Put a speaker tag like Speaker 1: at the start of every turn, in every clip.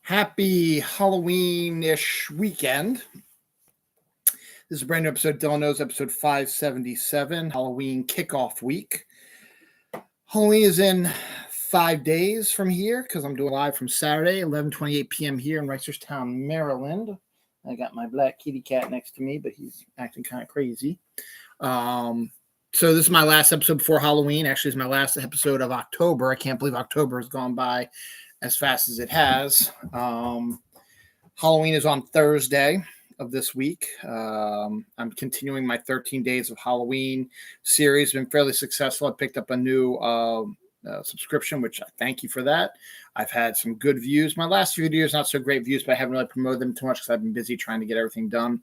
Speaker 1: Happy Halloween-ish weekend. This is a brand new episode of Dylan Knows, episode 577, Halloween Kickoff Week. Halloween is in 5 days from here because I'm doing live from Saturday, 11:28 p.m. here in Reisterstown, Maryland. I got my black kitty cat next to me, but he's acting kind of crazy. So this is my last episode before Halloween. Actually, it's my last episode of October. I can't believe October has gone by as fast as it has. Halloween is on Thursday of this week. I'm continuing my 13 Days of Halloween series. Been fairly successful. I picked up a new subscription, which I thank you for that. I've had some good views. My last few videos, not so great views, but I haven't really promoted them too much because I've been busy trying to get everything done.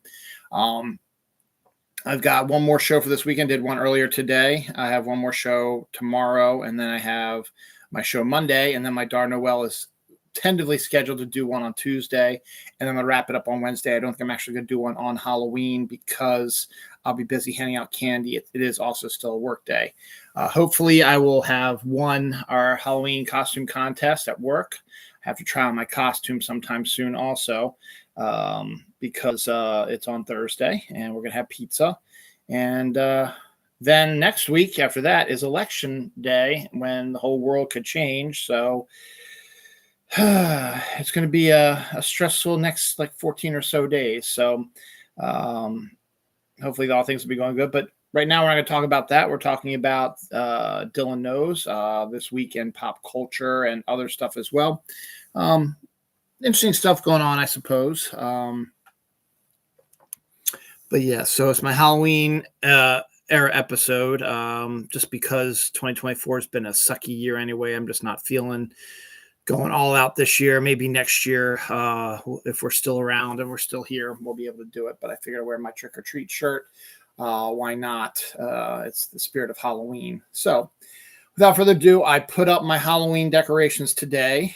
Speaker 1: I've got one more show for this weekend. Did one earlier today. I have one more show tomorrow, and then I have my show Monday, and then my daughter Noelle is tentatively scheduled to do one on Tuesday, and then I'm going to wrap it up on Wednesday. I don't think I'm actually going to do one on Halloween because I'll be busy handing out candy. It is also still a work day. Hopefully I will have won our Halloween costume contest at work. I have to try on my costume sometime soon also because it's on Thursday, and we're going to have pizza. And then next week after that is election day when the whole world could change. So it's going to be a stressful next 14 or so days. So hopefully all things will be going good. But right now we're not going to talk about that. We're talking about Dylan Knows this week in pop culture and other stuff as well. Interesting stuff going on, I suppose. But yeah, so it's my Halloween era episode, just because 2024 has been a sucky year anyway. I'm just not feeling going all out this year. Maybe next year, if we're still around and we're still here, we'll be able to do it. But I figured I'd wear my trick-or-treat shirt. Why not? It's the spirit of Halloween. So without further ado, I put up my Halloween decorations today.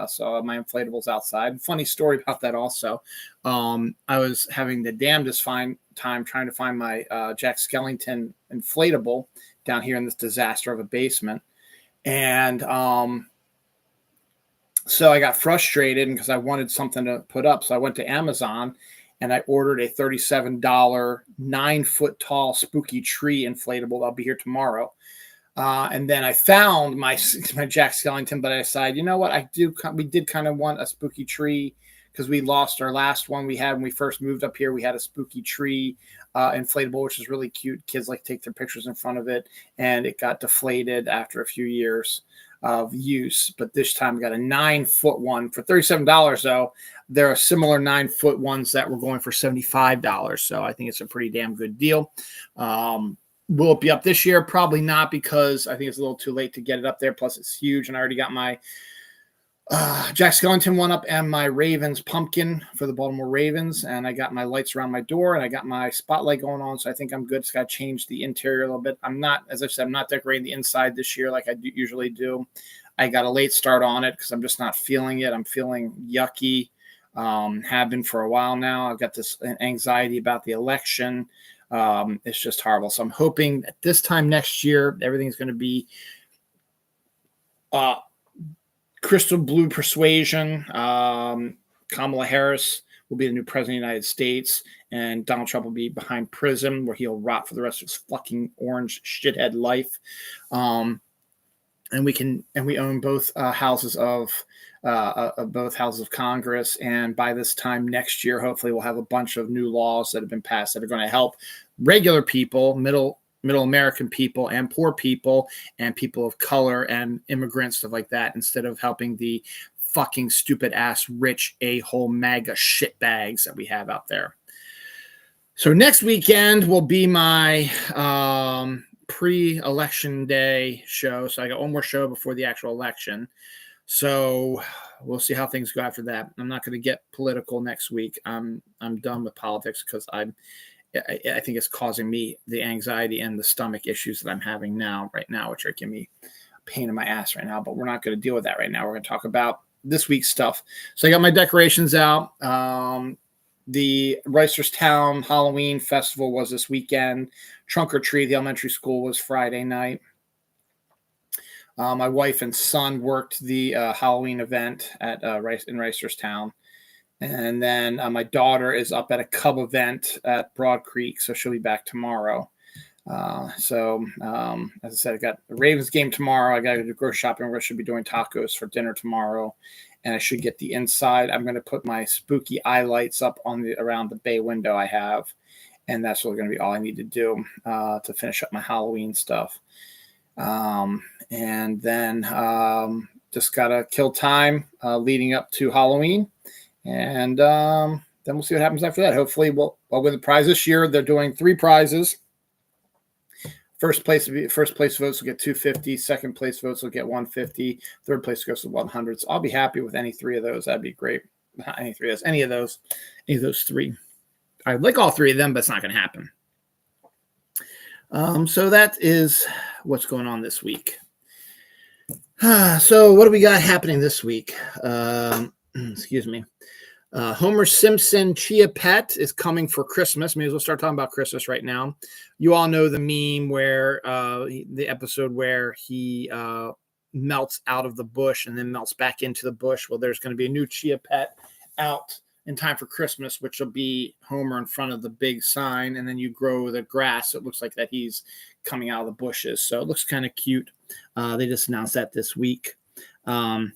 Speaker 1: So my inflatables outside. Funny story about that also. I was having the damnedest time trying to find my Jack Skellington inflatable down here in this disaster of a basement. And so I got frustrated because I wanted something to put up. So I went to Amazon and I ordered a $37 9-foot tall spooky tree inflatable. That'll be here tomorrow. And then I found my Jack Skellington, but I decided, you know what, we did kind of want a spooky tree because we lost our last one we had when we first moved up here. We had a spooky tree inflatable, which is really cute. Kids like to take their pictures in front of it, and it got deflated after a few years of use. But this time we got a 9-foot one for $37 though. There are similar 9-foot ones that were going for $75. So I think it's a pretty damn good deal. Will it be up this year? Probably not, because I think it's a little too late to get it up there. Plus, it's huge, and I already got my Jack Skellington one up and my Ravens pumpkin for the Baltimore Ravens, and I got my lights around my door, and I got my spotlight going on, so I think I'm good. Just got to change the interior a little bit. I'm not, as I said, I'm not decorating the inside this year like I usually do. I got a late start on it because I'm just not feeling it. I'm feeling yucky. Have been for a while now. I've got this anxiety about the election. It's just horrible. So I'm hoping at this time next year, everything's going to be crystal blue persuasion. Kamala Harris will be the new president of the United States, and Donald Trump will be behind prison where he'll rot for the rest of his fucking orange shithead life. And we own both houses of Congress, and by this time next year, hopefully we'll have a bunch of new laws that have been passed that are going to help regular people, middle American people, and poor people, and people of color, and immigrants, stuff like that, instead of helping the fucking stupid ass rich a-hole MAGA shitbags that we have out there. So next weekend will be my pre-election day show. So I got one more show before the actual election. So we'll see how things go after that. I'm not going to get political next week. I'm done with politics because I think it's causing me the anxiety and the stomach issues that I'm having right now, which are giving me a pain in my ass right now. But we're not going to deal with that right now. We're going to talk about this week's stuff. So I got my decorations out. The Reisterstown Halloween Festival was this weekend. Trunk or Treat, the elementary school, was Friday night. My wife and son worked the Halloween event at in Ricerstown. And then my daughter is up at a Cub event at Broad Creek, so she'll be back tomorrow. As I said, I got the Ravens game tomorrow. I got to do grocery shopping. We should be doing tacos for dinner tomorrow, and I should get the inside. I'm going to put my spooky eye lights up on around the bay window I have, and that's really going to be all I need to do to finish up my Halloween stuff. And then just got to kill time leading up to Halloween. And then we'll see what happens after that. Hopefully we'll win the prize this year. They're doing 3 prizes. First place votes will get $250. Second place votes will get $150. Third place goes to $100. So I'll be happy with any 3 of those. That'd be great. Not any 3 of those. Any of those 3. I'd like all 3 of them, but it's not going to happen. So that is what's going on this week. So what do we got happening this week? Excuse me. Homer Simpson Chia Pet is coming for Christmas. May as well start talking about Christmas right now. You all know the meme where the episode where he melts out of the bush and then melts back into the bush. Well, there's going to be a new Chia Pet out in time for Christmas, which will be Homer in front of the big sign, and then you grow the grass. So it looks like that he's coming out of the bushes. So it looks kind of cute. They just announced that this week. LeVar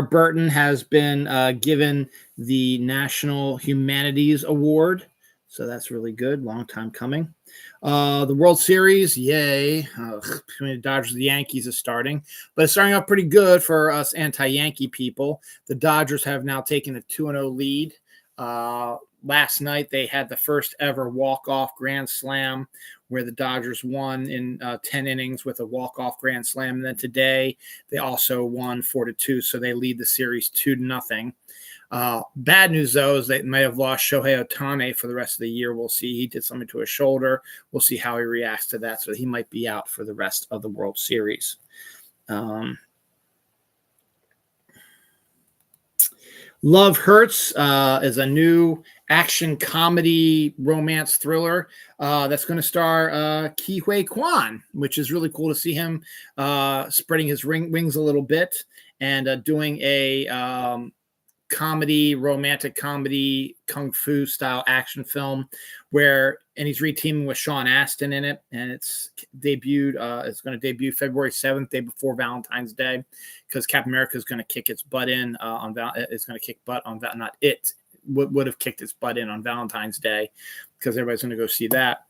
Speaker 1: Burton has been given the National Humanities Award. So that's really good. Long time coming. The World Series, yay. Between the Dodgers and the Yankees is starting. But it's starting out pretty good for us anti-Yankee people. The Dodgers have now taken a 2-0 lead. Last night, they had the first ever walk-off grand slam where the Dodgers won in 10 innings with a walk-off grand slam. And then today, they also won 4-2, so they lead the series 2-0. Bad news, though, is they might have lost Shohei Ohtani for the rest of the year. We'll see. He did something to his shoulder. We'll see how he reacts to that. So he might be out for the rest of the World Series. Love Hurts is a new action comedy romance thriller that's going to star Ke Huy Quan, which is really cool to see him spreading his wings a little bit and doing a romantic comedy, kung fu style action film and he's reteaming with Sean Astin in it, and it's debuted. It's going to debut February 7th, day before Valentine's Day, because Captain America is going to kick its butt in it's going to kick butt on not it would have kicked its butt in on Valentine's Day, because everybody's going to go see that.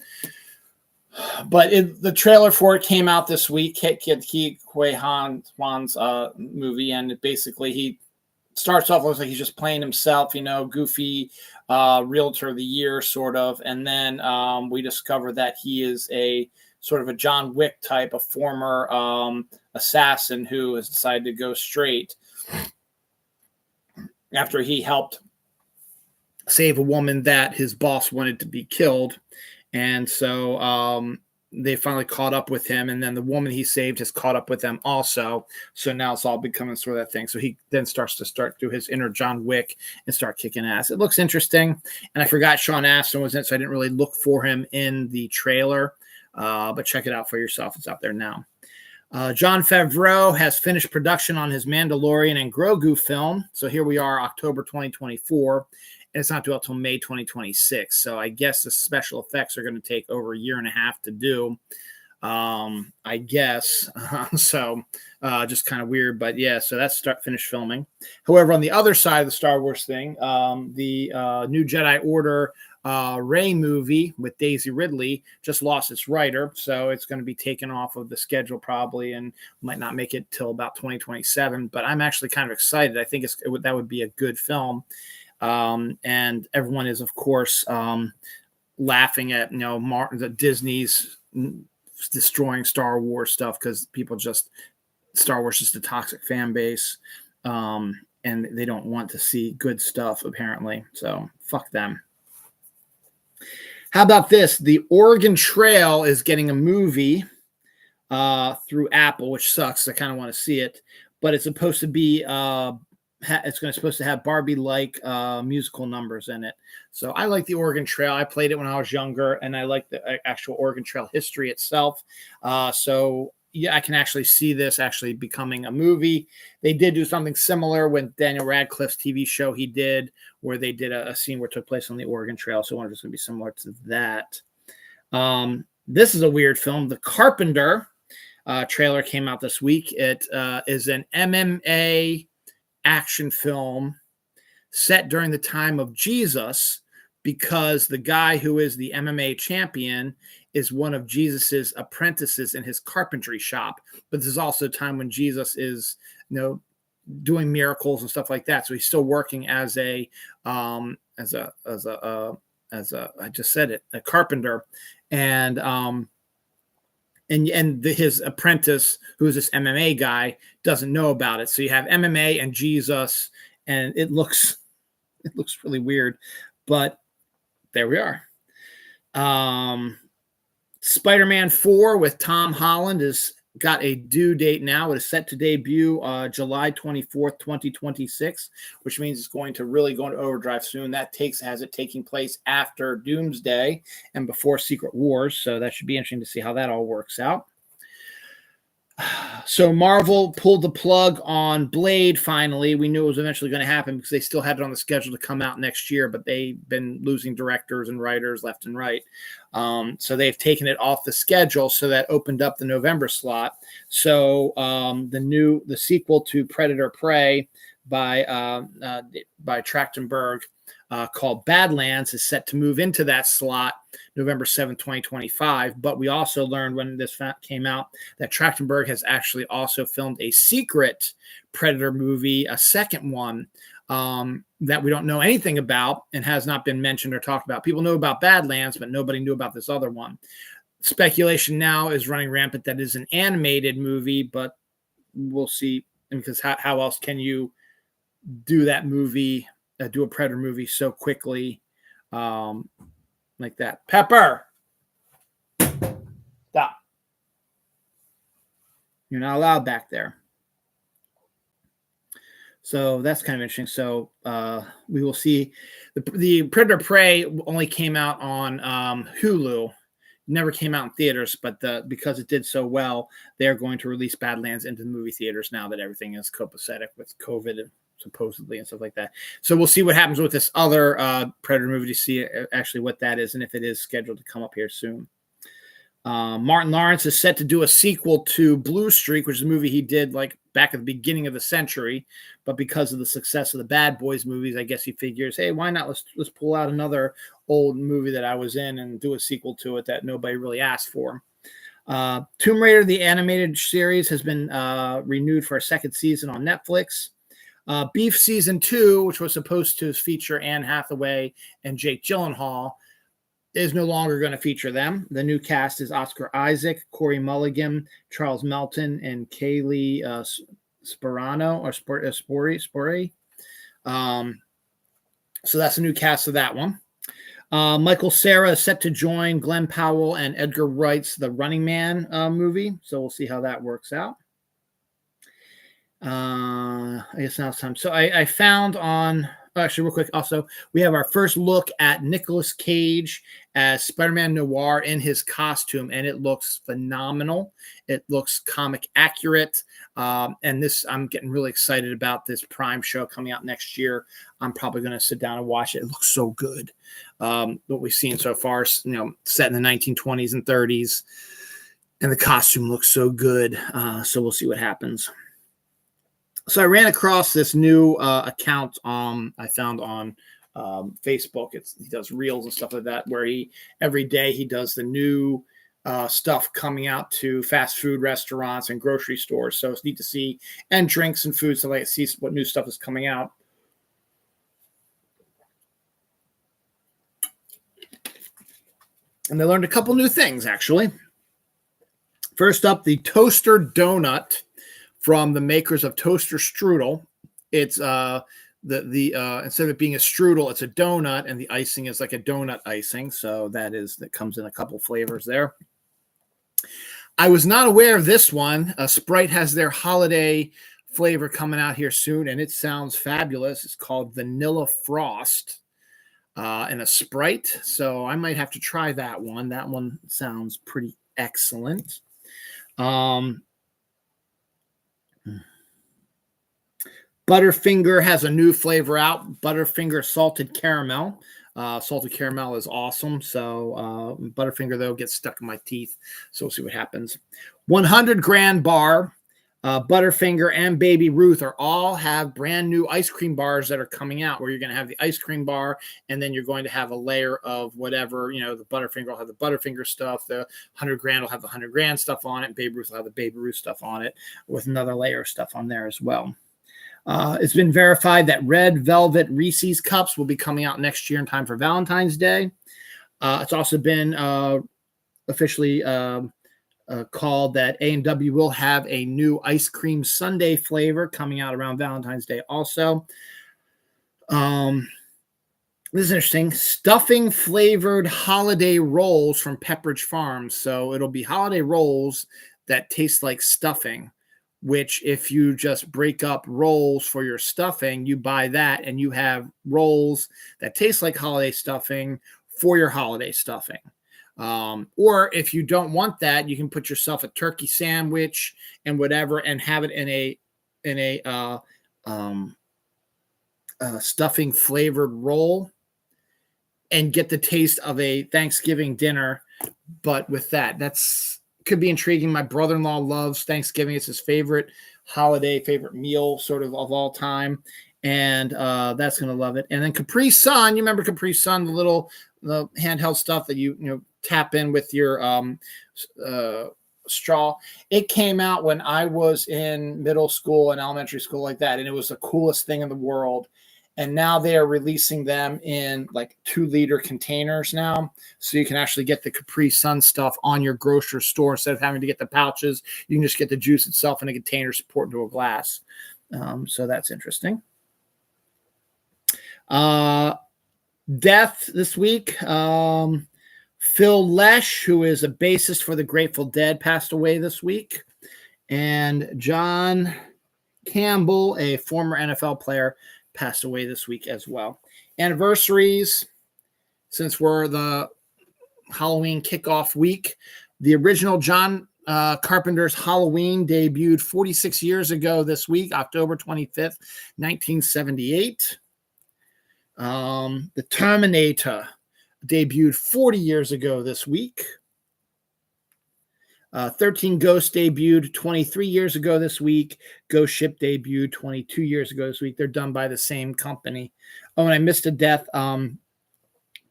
Speaker 1: But the trailer for it came out this week. Ke Huy Quan's movie, and basically he starts off looks like he's just playing himself, goofy realtor of the year sort of, and then we discover that he is a sort of a John Wick type, a former assassin who has decided to go straight after he helped save a woman that his boss wanted to be killed. And so they finally caught up with him, and then the woman he saved has caught up with them also. So now it's all becoming sort of that thing. So he then starts to do his inner John Wick and start kicking ass. It looks interesting. And I forgot Sean Astin was in it, so I didn't really look for him in the trailer. But check it out for yourself. It's out there now. Jon Favreau has finished production on his Mandalorian and Grogu film. So here we are, October 2024. And it's not due until May 2026. So I guess the special effects are going to take over a year and a half to do, I guess. So just kind of weird. But yeah, so that's finished filming. However, on the other side of the Star Wars thing, the new Jedi Order Rey movie with Daisy Ridley just lost its writer. So it's going to be taken off of the schedule probably and might not make it till about 2027. But I'm actually kind of excited. I think that would be a good film. And everyone is, of course, laughing at, the Disney's destroying Star Wars stuff, because Star Wars is a toxic fan base, and they don't want to see good stuff, apparently. So fuck them. How about this? The Oregon Trail is getting a movie through Apple, which sucks. I kind of want to see it, but it's supposed to be supposed to have Barbie-like musical numbers in it. So I like the Oregon Trail. I played it when I was younger, and I like the actual Oregon Trail history itself. So yeah, I can actually see this actually becoming a movie. They did do something similar with Daniel Radcliffe's TV show he did, where they did a scene where it took place on the Oregon Trail. So I wonder if it's going to be similar to that. This is a weird film. The Carpenter trailer came out this week. It is an MMA action film set during the time of Jesus, because the guy who is the MMA champion is one of Jesus's apprentices in his carpentry shop. But this is also a time when Jesus is, doing miracles and stuff like that. So he's still working as a I just said it, a carpenter, and his apprentice, who is this MMA guy, doesn't know about it. So you have MMA and Jesus, and it looks really weird, but there we are. Spider-Man 4 with Tom Holland has got a due date now. It is set to debut July 24th, 2026, which means it's going to really go into overdrive soon. That has it taking place after Doomsday and before Secret Wars, so that should be interesting to see how that all works out. So Marvel pulled the plug on Blade finally. We knew it was eventually going to happen because they still had it on the schedule to come out next year, but they've been losing directors and writers left and right. So they've taken it off the schedule, so that opened up the November slot. So the sequel to Predator Prey by Trachtenberg, called Badlands, is set to move into that slot November 7th, 2025. But we also learned when this came out that Trachtenberg has actually also filmed a secret Predator movie, a second one, that we don't know anything about and has not been mentioned or talked about. People know about Badlands, but nobody knew about this other one. Speculation now is running rampant that is an animated movie, but we'll see, because how else can you do that movie, do a Predator movie so quickly, like that. Pepper, stop. You're not allowed back there. So that's kind of interesting. So we will see. The Predator Prey only came out on Hulu. Never came out in theaters, but because it did so well, they're going to release Badlands into the movie theaters now that everything is copacetic with COVID supposedly and stuff like that. So we'll see what happens with this other Predator movie to see actually what that is and if it is scheduled to come up here soon. Martin Lawrence is set to do a sequel to Blue Streak, which is a movie he did like back at the beginning of the century, but because of the success of the Bad Boys movies, I guess he figures, hey, why not let's pull out another old movie that I was in and do a sequel to it that nobody really asked for. Tomb Raider, the animated series, has been renewed for a second season on Netflix. Beef Season 2, which was supposed to feature Anne Hathaway and Jake Gyllenhaal, is no longer going to feature them. The new cast is Oscar Isaac, Corey Mulligan, Charles Melton, and Kaylee Sporano or Spore. So that's a new cast of that one. Michael Cera is set to join Glenn Powell and Edgar Wright's The Running Man movie. So we'll see how that works out. I guess now it's time. So I found on, actually real quick, also, we have our first look at Nicolas Cage as Spider-Man Noir in his costume, and it looks phenomenal. It looks comic accurate. And this, I'm getting really excited about this Prime show coming out next year. I'm probably going to sit down and watch it. It looks so good. What we've seen so far, set in the 1920s and 30s, and the costume looks so good. So we'll see what happens. So I ran across this new account I found on Facebook. He does reels and stuff like that, where every day he does the new stuff coming out to fast food restaurants and grocery stores. So it's neat to see, and drinks and food, so I see what new stuff is coming out. And I learned a couple new things, actually. First up, the toaster donut from the makers of Toaster Strudel. It's instead of it being a strudel, it's a donut, and the icing is like a donut icing. So that comes in a couple flavors there. I was not aware of this one. Sprite has their holiday flavor coming out here soon, and it sounds fabulous. It's called Vanilla Frost and a Sprite. So I might have to try that one. That one sounds pretty excellent. Butterfinger has a new flavor out, Butterfinger salted caramel. Salted caramel is awesome. So Butterfinger, though, gets stuck in my teeth. So we'll see what happens. 100 Grand Bar, Butterfinger, and Baby Ruth all have brand new ice cream bars that are coming out, where you're going to have the ice cream bar, and then you're going to have a layer of whatever, the Butterfinger will have the Butterfinger stuff, the 100 Grand will have the 100 Grand stuff on it, and Baby Ruth will have the Baby Ruth stuff on it, with another layer of stuff on there as well. It's been verified that Red Velvet Reese's Cups will be coming out next year in time for Valentine's Day. It's also been officially called that A&W will have a new ice cream sundae flavor coming out around Valentine's Day also. This is interesting. Stuffing flavored holiday rolls from Pepperidge Farms. So it'll be holiday rolls that taste like stuffing, which if you just break up rolls for your stuffing, you buy that and you have rolls that taste like holiday stuffing for your holiday stuffing. Or if you don't want that, you can put yourself a turkey sandwich and whatever and have it in a stuffing flavored roll and get the taste of a Thanksgiving dinner, but with that. That's could be intriguing. My brother-in-law loves Thanksgiving. It's his favorite holiday, favorite meal sort of all time. And that's going to love it. And then Capri Sun, you remember Capri Sun, the handheld stuff that you tap in with your straw. It came out when I was in middle school and elementary school like that. And it was the coolest thing in the world. And now they are releasing them in like 2-liter containers now. So you can actually get the Capri Sun stuff on your grocery store instead of having to get the pouches. You can just get the juice itself in a container, pour it into a glass. So that's interesting. Death this week. Phil Lesh, who is a bassist for the Grateful Dead, passed away this week. And John Campbell, a former NFL player, passed away this week as well. Anniversaries, since we're the Halloween kickoff week, the original John Carpenter's Halloween debuted 46 years ago this week, October 25th, 1978. The Terminator debuted 40 years ago this week. 13 Ghosts debuted 23 years ago this week. Ghost Ship debuted 22 years ago this week. They're done by the same company. Oh, and I missed a death.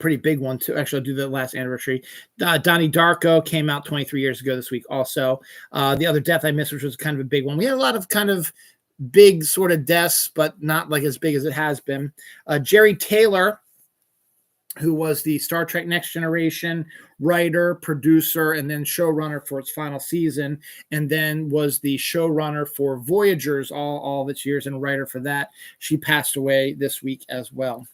Speaker 1: Pretty big one, too. Actually, I'll do the last anniversary. Donnie Darko came out 23 years ago this week also. The other death I missed, which was kind of a big one. We had a lot of kind of big sort of deaths, but not like as big as it has been. Jerry Taylor, who was the Star Trek Next Generation writer, producer, and then showrunner for its final season, and then was the showrunner for Voyagers all of its years and a writer for that. She passed away this week as well.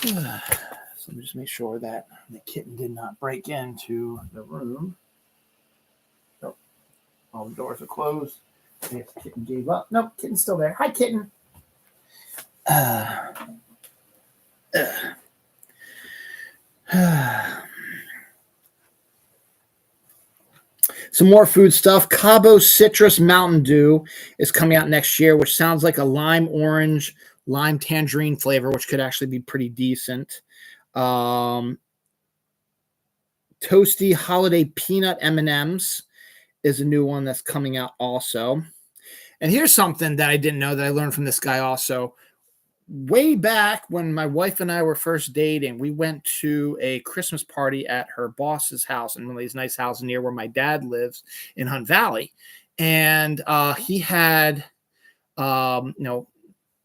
Speaker 1: So let me just make sure that the kitten did not break into the room. Oh, all the doors are closed. I guess the kitten gave up. Nope, kitten's still there. Hi, kitten. Some more food stuff. Cabo Citrus Mountain Dew is coming out next year, which sounds like a lime orange, lime tangerine flavor, which could actually be pretty decent. Toasty Holiday Peanut M&Ms is a new one that's coming out also. And here's something that I didn't know that I learned from this guy also. Way back when my wife and I were first dating, we went to a Christmas party at her boss's house in one of these nice houses near where my dad lives in Hunt Valley. And he had,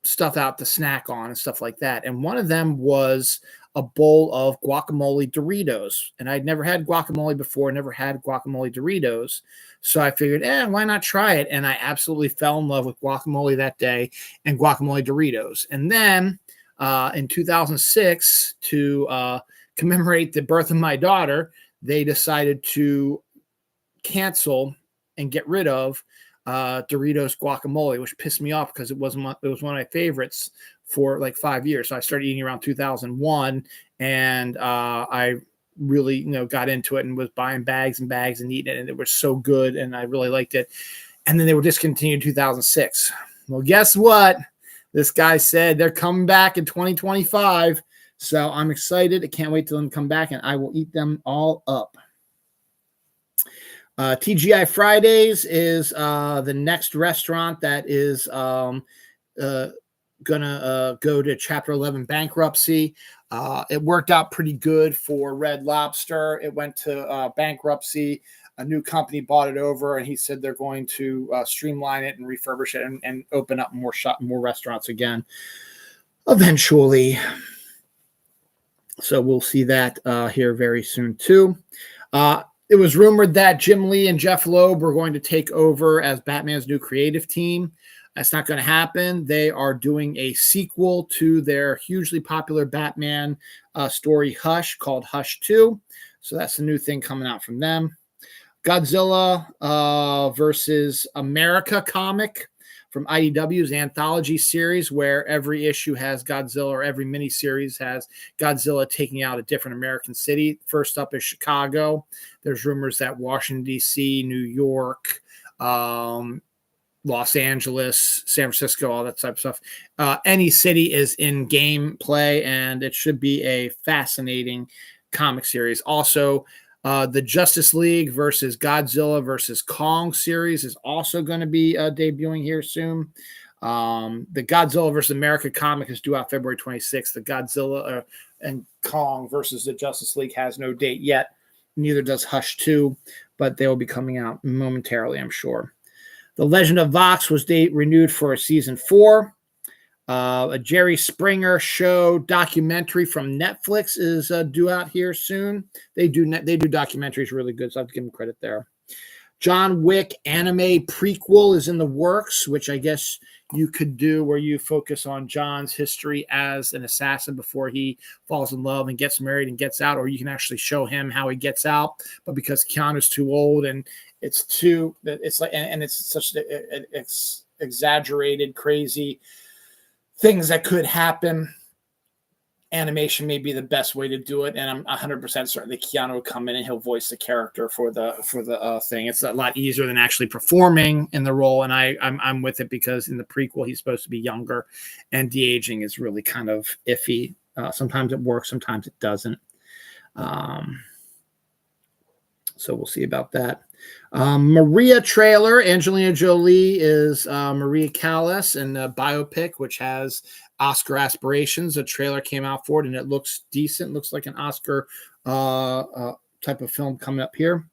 Speaker 1: stuff out to snack on and stuff like that. And one of them was a bowl of guacamole Doritos. And I'd never had guacamole before, never had guacamole Doritos. So I figured, why not try it? And I absolutely fell in love with guacamole that day and guacamole Doritos. And then in 2006, to commemorate the birth of my daughter, they decided to cancel and get rid of Doritos guacamole, which pissed me off because it was one of my favorites for like 5 years. So I started eating around 2001, and I really, got into it and was buying bags and bags and eating it. And it was so good. And I really liked it. And then they were discontinued in 2006. Well, guess what? This guy said they're coming back in 2025. So I'm excited. I can't wait till them come back, and I will eat them all up. TGI Fridays is the next restaurant that is going to go to Chapter 11 bankruptcy. It worked out pretty good for Red Lobster. It went to bankruptcy. A new company bought it over, and he said they're going to streamline it and refurbish it and open up more restaurants again eventually. So we'll see that here very soon too. It was rumored that Jim Lee and Jeff Loeb were going to take over as Batman's new creative team. That's not going to happen. They are doing a sequel to their hugely popular Batman story Hush, called Hush 2. So that's the new thing coming out from them. Godzilla versus America comic from IDW's anthology series, where every issue has Godzilla, or every miniseries has Godzilla taking out a different American city. First up is Chicago. There's rumors that Washington, D.C., New York, Los Angeles, San Francisco, all that type of stuff. Any city is in gameplay, and it should be a fascinating comic series. Also, the Justice League versus Godzilla versus Kong series is also going to be debuting here soon. The Godzilla versus America comic is due out February 26th. The Godzilla and Kong versus the Justice League has no date yet. Neither does Hush 2, but they will be coming out momentarily, I'm sure. The Legend of Vox was renewed for a season 4. A Jerry Springer show documentary from Netflix is due out here soon. They do documentaries really good, so I have to give them credit there. John Wick anime prequel is in the works, which I guess you could do, where you focus on John's history as an assassin before he falls in love and gets married and gets out, or you can actually show him how he gets out. But because Keanu's too old and it's such it's exaggerated, crazy things that could happen, animation may be the best way to do it. And I'm 100% certain that Keanu will come in and he'll voice the character for the thing. It's a lot easier than actually performing in the role. And I'm with it, because in the prequel, he's supposed to be younger, and de-aging is really kind of iffy. Sometimes it works, sometimes it doesn't. So we'll see about that. Maria trailer. Angelina Jolie is Maria Callas in a biopic, which has Oscar aspirations. A trailer came out for it, and it looks decent. Looks like an Oscar type of film coming up here.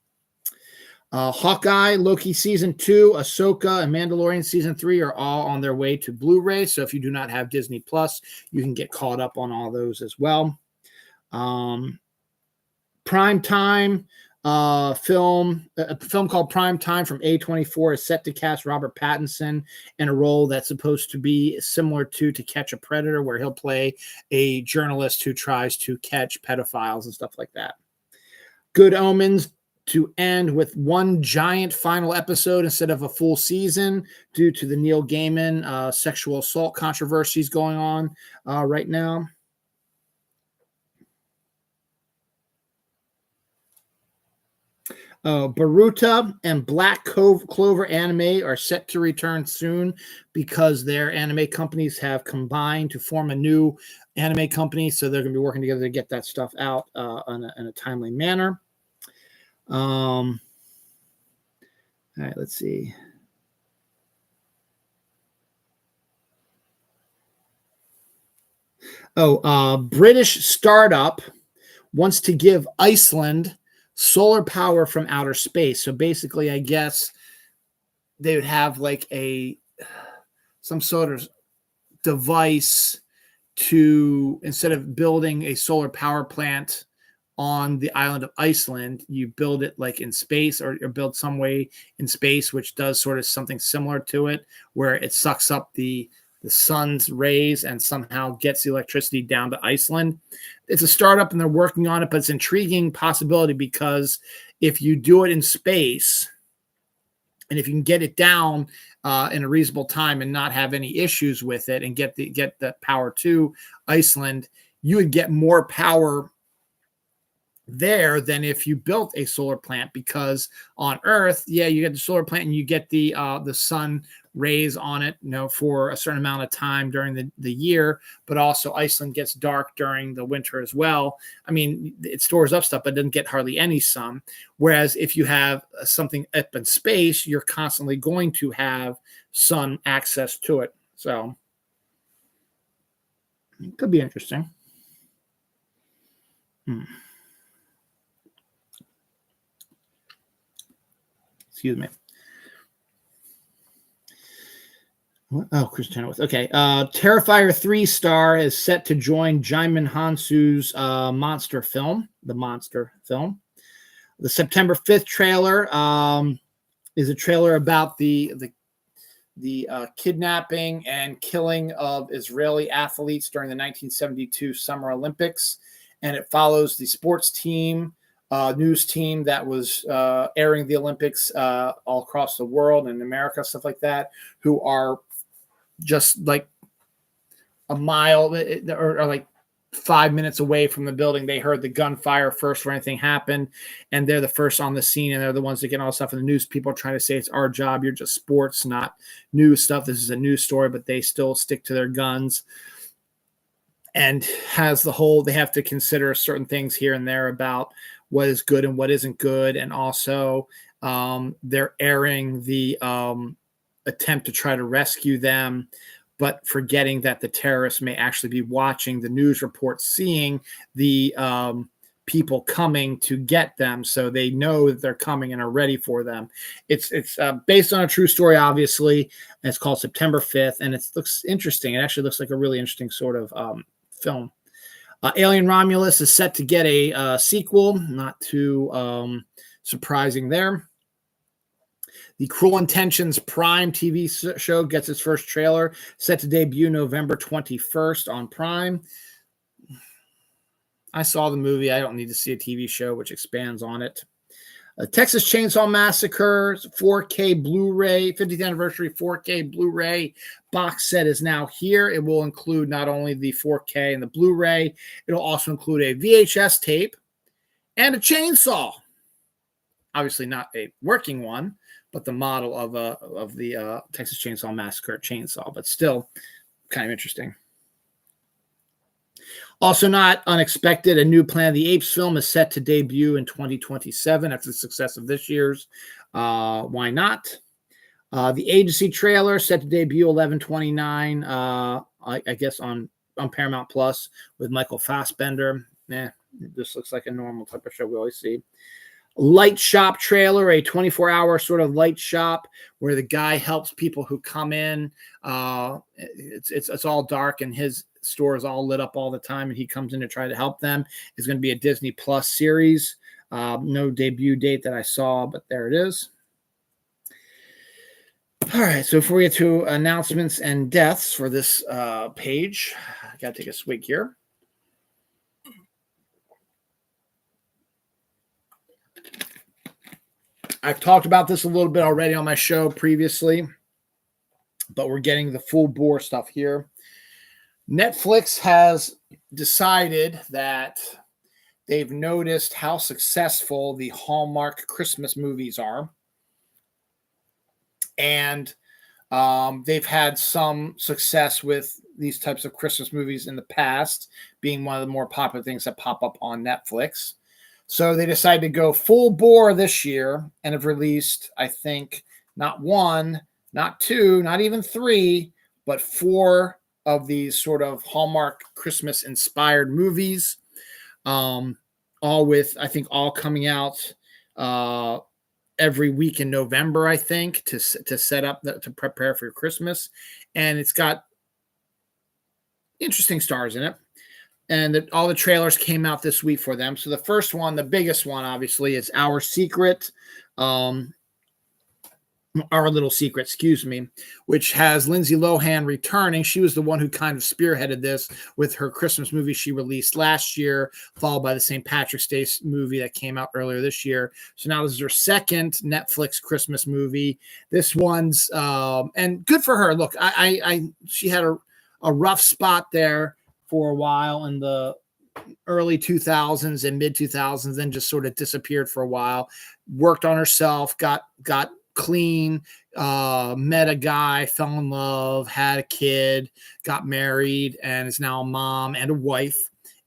Speaker 1: Hawkeye, Loki Season 2, Ahsoka, and Mandalorian Season 3 are all on their way to Blu-ray. So if you do not have Disney Plus, you can get caught up on all those as well. Prime Time. A film called Prime Time from A24 is set to cast Robert Pattinson in a role that's supposed to be similar to Catch a Predator, where he'll play a journalist who tries to catch pedophiles and stuff like that. Good Omens to end with one giant final episode instead of a full season, due to the Neil Gaiman sexual assault controversies going on right now. Boruto and Black Clover anime are set to return soon, because their anime companies have combined to form a new anime company. So they're going to be working together to get that stuff out in a timely manner. All right, let's see. British startup wants to give Iceland solar power from outer space. So basically, I guess they would have like some sort of device to, instead of building a solar power plant on the island of Iceland, you build it like in space, or build some way in space, which does sort of something similar to it, where it sucks up the sun's rays and somehow gets the electricity down to Iceland. It's a startup and they're working on it, but it's an intriguing possibility, because if you do it in space, and if you can get it down in a reasonable time and not have any issues with it, and get the power to Iceland, you would get more power there than if you built a solar plant, because on Earth, yeah, you get the solar plant and you get the sun rays on it, for a certain amount of time during the year, but also Iceland gets dark during the winter as well. I mean, it stores up stuff, but it doesn't get hardly any sun. Whereas if you have something up in space, you're constantly going to have sun access to it. So it could be interesting. Excuse me. Oh, Chris Chenoweth. Okay. Terrifier 3 star is set to join Jaimin Hansu's monster film, the monster film. The September 5th trailer is a trailer about the kidnapping and killing of Israeli athletes during the 1972 Summer Olympics. And it follows the sports team, news team that was airing the Olympics all across the world and America, stuff like that, who are just like a mile or like 5 minutes away from the building. They heard the gunfire first before anything happened, and they're the first on the scene, and they're the ones that get all the stuff in the news. People are trying to say it's our job. You're just sports, not news stuff. This is a news story, but they still stick to their guns. And has the whole, they have to consider certain things here and there about what is good and what isn't good. And also they're airing the attempt to try to rescue them, but forgetting that the terrorists may actually be watching the news reports, seeing the people coming to get them. So they know that they're coming and are ready for them. It's based on a true story, obviously. And it's called September 5th. And it looks interesting. It actually looks like a really interesting sort of film. Alien Romulus is set to get a sequel. Not too surprising there. The Cruel Intentions Prime TV show gets its first trailer, set to debut November 21st on Prime. I saw the movie. I don't need to see a TV show which expands on it. Texas Chainsaw Massacre 4K Blu-ray, 50th anniversary 4K Blu-ray box set is now here. It will include not only the 4K and the Blu-ray, it'll also include a VHS tape and a chainsaw. Obviously not a working one, but the model of the Texas Chainsaw Massacre chainsaw, but still kind of interesting. Also not unexpected, a new Planet of the Apes film is set to debut in 2027 after the success of this year's. Why not? The Agency trailer set to debut 11/29, I guess on Paramount Plus with Michael Fassbender. This looks like a normal type of show we always see. Light Shop trailer, a 24-hour sort of light shop where the guy helps people who come in. It's all dark and his store is all lit up all the time, and he comes in to try to help them. It's going to be a Disney Plus series. No debut date that I saw, but there it is. All right, so before we get to announcements and deaths for this page, I got to take a swig here. I've talked about this a little bit already on my show previously, but we're getting the full bore stuff here. Netflix has decided that they've noticed how successful the Hallmark Christmas movies are. And they've had some success with these types of Christmas movies in the past, being one of the more popular things that pop up on Netflix. So they decided to go full bore this year and have released, I think, not one, not two, not even three, but 4 of these sort of Hallmark Christmas inspired movies, all coming out every week in November, I think, to set up to prepare for Christmas. And it's got interesting stars in it. And all the trailers came out this week for them. So the first one, the biggest one, obviously, is Our Secret. Our Little Secret, excuse me, which has Lindsay Lohan returning. She was the one who kind of spearheaded this with her Christmas movie she released last year, followed by the St. Patrick's Day movie that came out earlier this year. So now this is her second Netflix Christmas movie. This one's and good for her. Look, she had a rough spot there for a while in the early 2000s and mid 2000s, then just sort of disappeared for a while. Worked on herself, got clean, met a guy, fell in love, had a kid, got married, and is now a mom and a wife.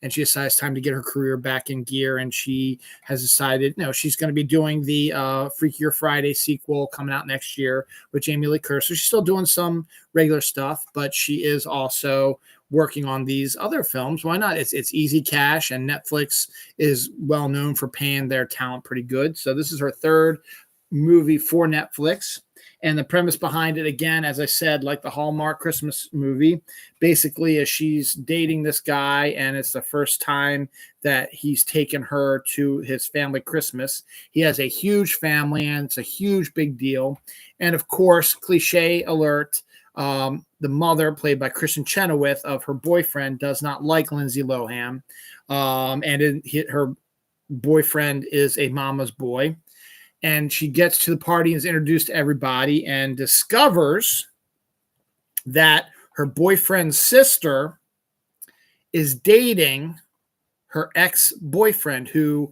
Speaker 1: And she decides it's time to get her career back in gear. And she has decided, she's going to be doing the Freakier Friday sequel coming out next year with Jamie Lee Curtis. So she's still doing some regular stuff, but she is also working on these other films. Why not? It's easy cash, and Netflix is well known for paying their talent pretty good. So this is her third movie for Netflix. And the premise behind it, again, as I said, like the Hallmark Christmas movie, basically is she's dating this guy, and it's the first time that he's taken her to his family Christmas. He has a huge family, and it's a huge big deal. And of course, cliche alert, the mother, played by Kristen Chenoweth, of her boyfriend, does not like Lindsay Lohan. Her boyfriend is a mama's boy. And she gets to the party and is introduced to everybody and discovers that her boyfriend's sister is dating her ex-boyfriend, who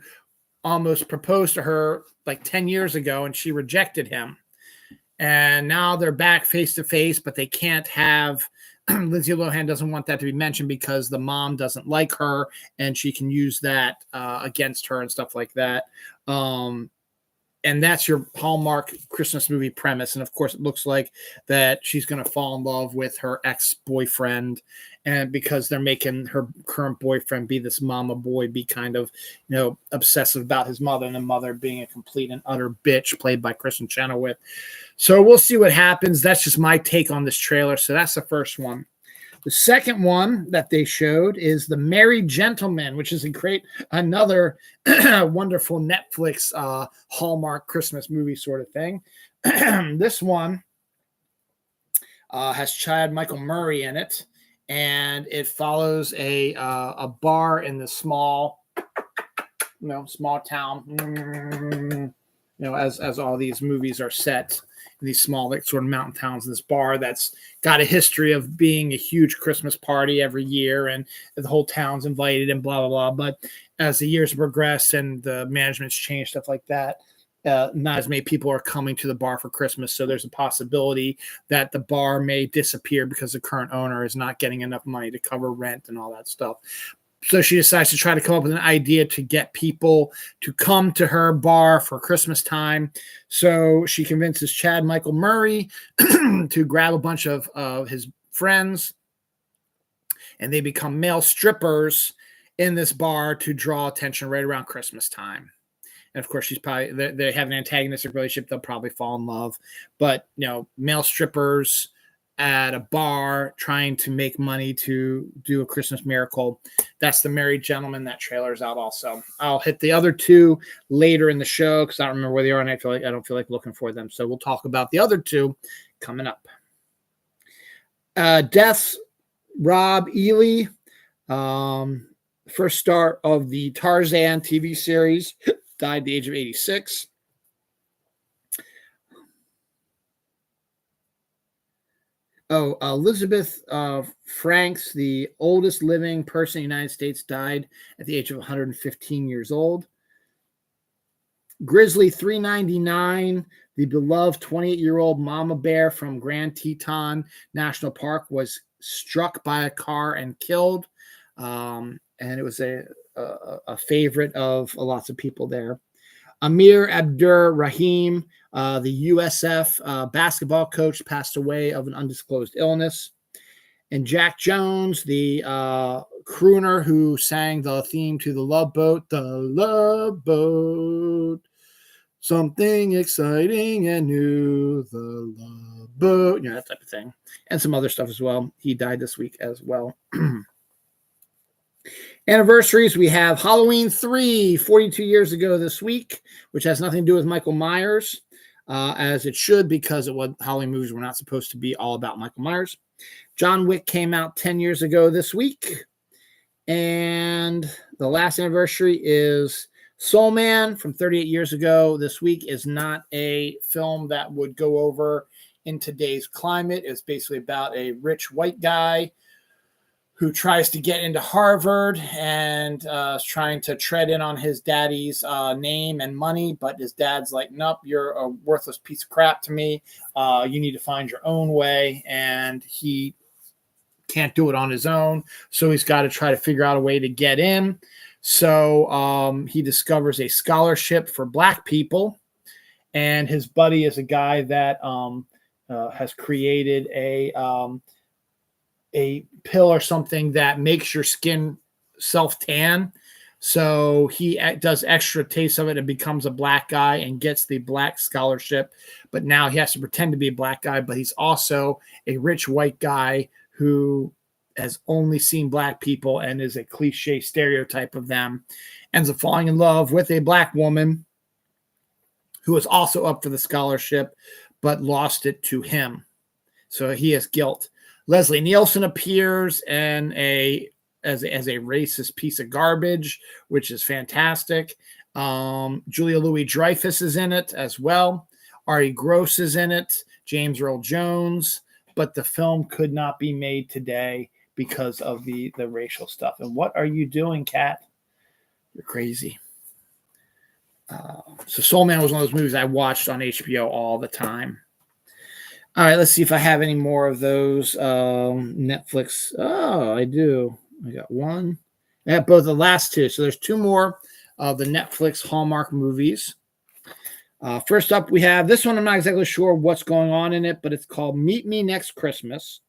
Speaker 1: almost proposed to her like 10 years ago, and she rejected him. And now they're back face to face, but they can't have Lindsay Lohan doesn't want that to be mentioned because the mom doesn't like her, and she can use that against her and stuff like that. And that's your Hallmark Christmas movie premise. And of course, it looks like that she's going to fall in love with her ex-boyfriend, and because they're making her current boyfriend be this mama boy, be kind of, obsessive about his mother, and the mother being a complete and utter bitch, played by Kristen Chenoweth. So we'll see what happens. That's just my take on this trailer. So that's the first one. The second one that they showed is The Merry Gentleman, which is another wonderful Netflix Hallmark Christmas movie sort of thing. This one has Chad Michael Murray in it, and it follows a bar in the small town, as all these movies are set. These small, sort of mountain towns, in this bar that's got a history of being a huge Christmas party every year, and the whole town's invited and blah, blah, blah. But as the years progress and the management's changed, stuff like that, not as many people are coming to the bar for Christmas. So there's a possibility that the bar may disappear because the current owner is not getting enough money to cover rent and all that stuff. So she decides to try to come up with an idea to get people to come to her bar for Christmas time. So she convinces Chad Michael Murray to grab a bunch of his friends, and they become male strippers in this bar to draw attention right around Christmas time. And of course, they have an antagonistic relationship. They'll probably fall in love. But, male strippers at a bar trying to make money to do a Christmas miracle. That's The Merry Gentleman. That trailer is out also. I'll hit the other two later in the show because I don't remember where they are, and I don't feel like looking for them. So we'll talk about the other two coming up. Death's Rob Ely, first star of the Tarzan TV series, died at the age of 86. Elizabeth Franks, the oldest living person in the United States, died at the age of 115 years old. Grizzly 399, the beloved 28-year-old mama bear from Grand Teton National Park, was struck by a car and killed. And it was a favorite of lots of people there. Amir Abdur Rahim, the USF basketball coach, passed away of an undisclosed illness. And Jack Jones, the crooner who sang the theme to The Love Boat, something exciting and new, The Love Boat, that type of thing, and some other stuff as well. He died this week as well. Anniversaries, we have Halloween 3, 42 years ago this week, which has nothing to do with Michael Myers, as it should, because Halloween movies were not supposed to be all about Michael Myers. John Wick came out 10 years ago this week. And the last anniversary is Soul Man from 38 years ago this week. Is not a film that would go over in today's climate. It's basically about a rich white guy who tries to get into Harvard and is trying to tread in on his daddy's name and money, but his dad's like, nope, you're a worthless piece of crap to me. You need to find your own way. And he can't do it on his own. So he's got to try to figure out a way to get in. So he discovers a scholarship for Black people. And his buddy is a guy that has created a pill or something that makes your skin self-tan. So he does extra taste of it and becomes a Black guy and gets the Black scholarship. But now he has to pretend to be a Black guy, but he's also a rich white guy who has only seen Black people and is a cliche stereotype of them. Ends up falling in love with a Black woman who is also up for the scholarship, but lost it to him. So he has guilt. Leslie Nielsen appears and as a racist piece of garbage, which is fantastic. Julia Louis-Dreyfus is in it as well. Ari Gross is in it. James Earl Jones. But the film could not be made today because of the racial stuff. And what are you doing, Kat? You're crazy. So Soul Man was one of those movies I watched on HBO all the time. All right, let's see if I have any more of those Netflix. Oh, I do. I got one. I have both the last two. So there's two more of the Netflix Hallmark movies. First up, we have this one. I'm not exactly sure what's going on in it, but it's called Meet Me Next Christmas.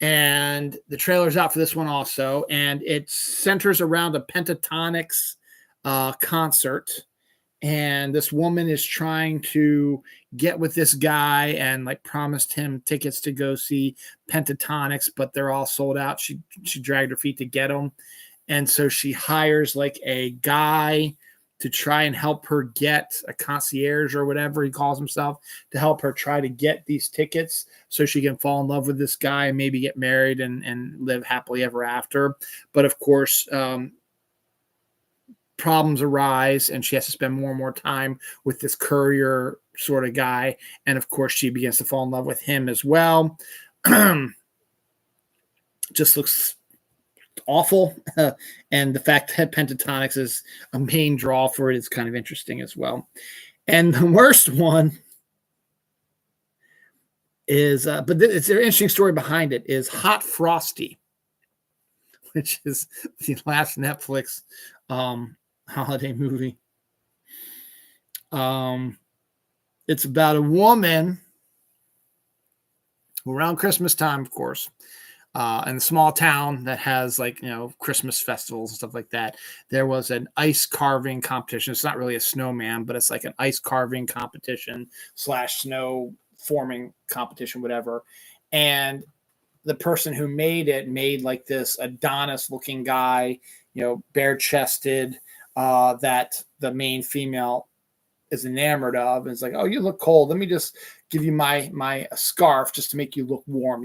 Speaker 1: And the trailer's out for this one also. And it centers around a Pentatonix concert. And this woman is trying to get with this guy and like promised him tickets to go see Pentatonix, but they're all sold out. She dragged her feet to get them. And so she hires like a guy to try and help her get a concierge or whatever he calls himself to help her try to get these tickets so she can fall in love with this guy and maybe get married and live happily ever after. But of course, problems arise and she has to spend more and more time with this courier sort of guy. And of course, she begins to fall in love with him as well. Just looks awful. And the fact that Pentatonix is a main draw for it is kind of interesting as well. And the worst one is, but it's an interesting story behind it, is Hot Frosty, which is the last Netflix holiday movie. It's about a woman who around Christmas time, of course, in a small town that has like, Christmas festivals and stuff like that. There was an ice carving competition. It's not really a snowman, but it's like an ice carving competition / snow forming competition, whatever. And the person who made it made like this Adonis looking guy, bare chested, that the main female is enamored of. And it's like, oh, you look cold. Let me just give you my scarf just to make you look warm,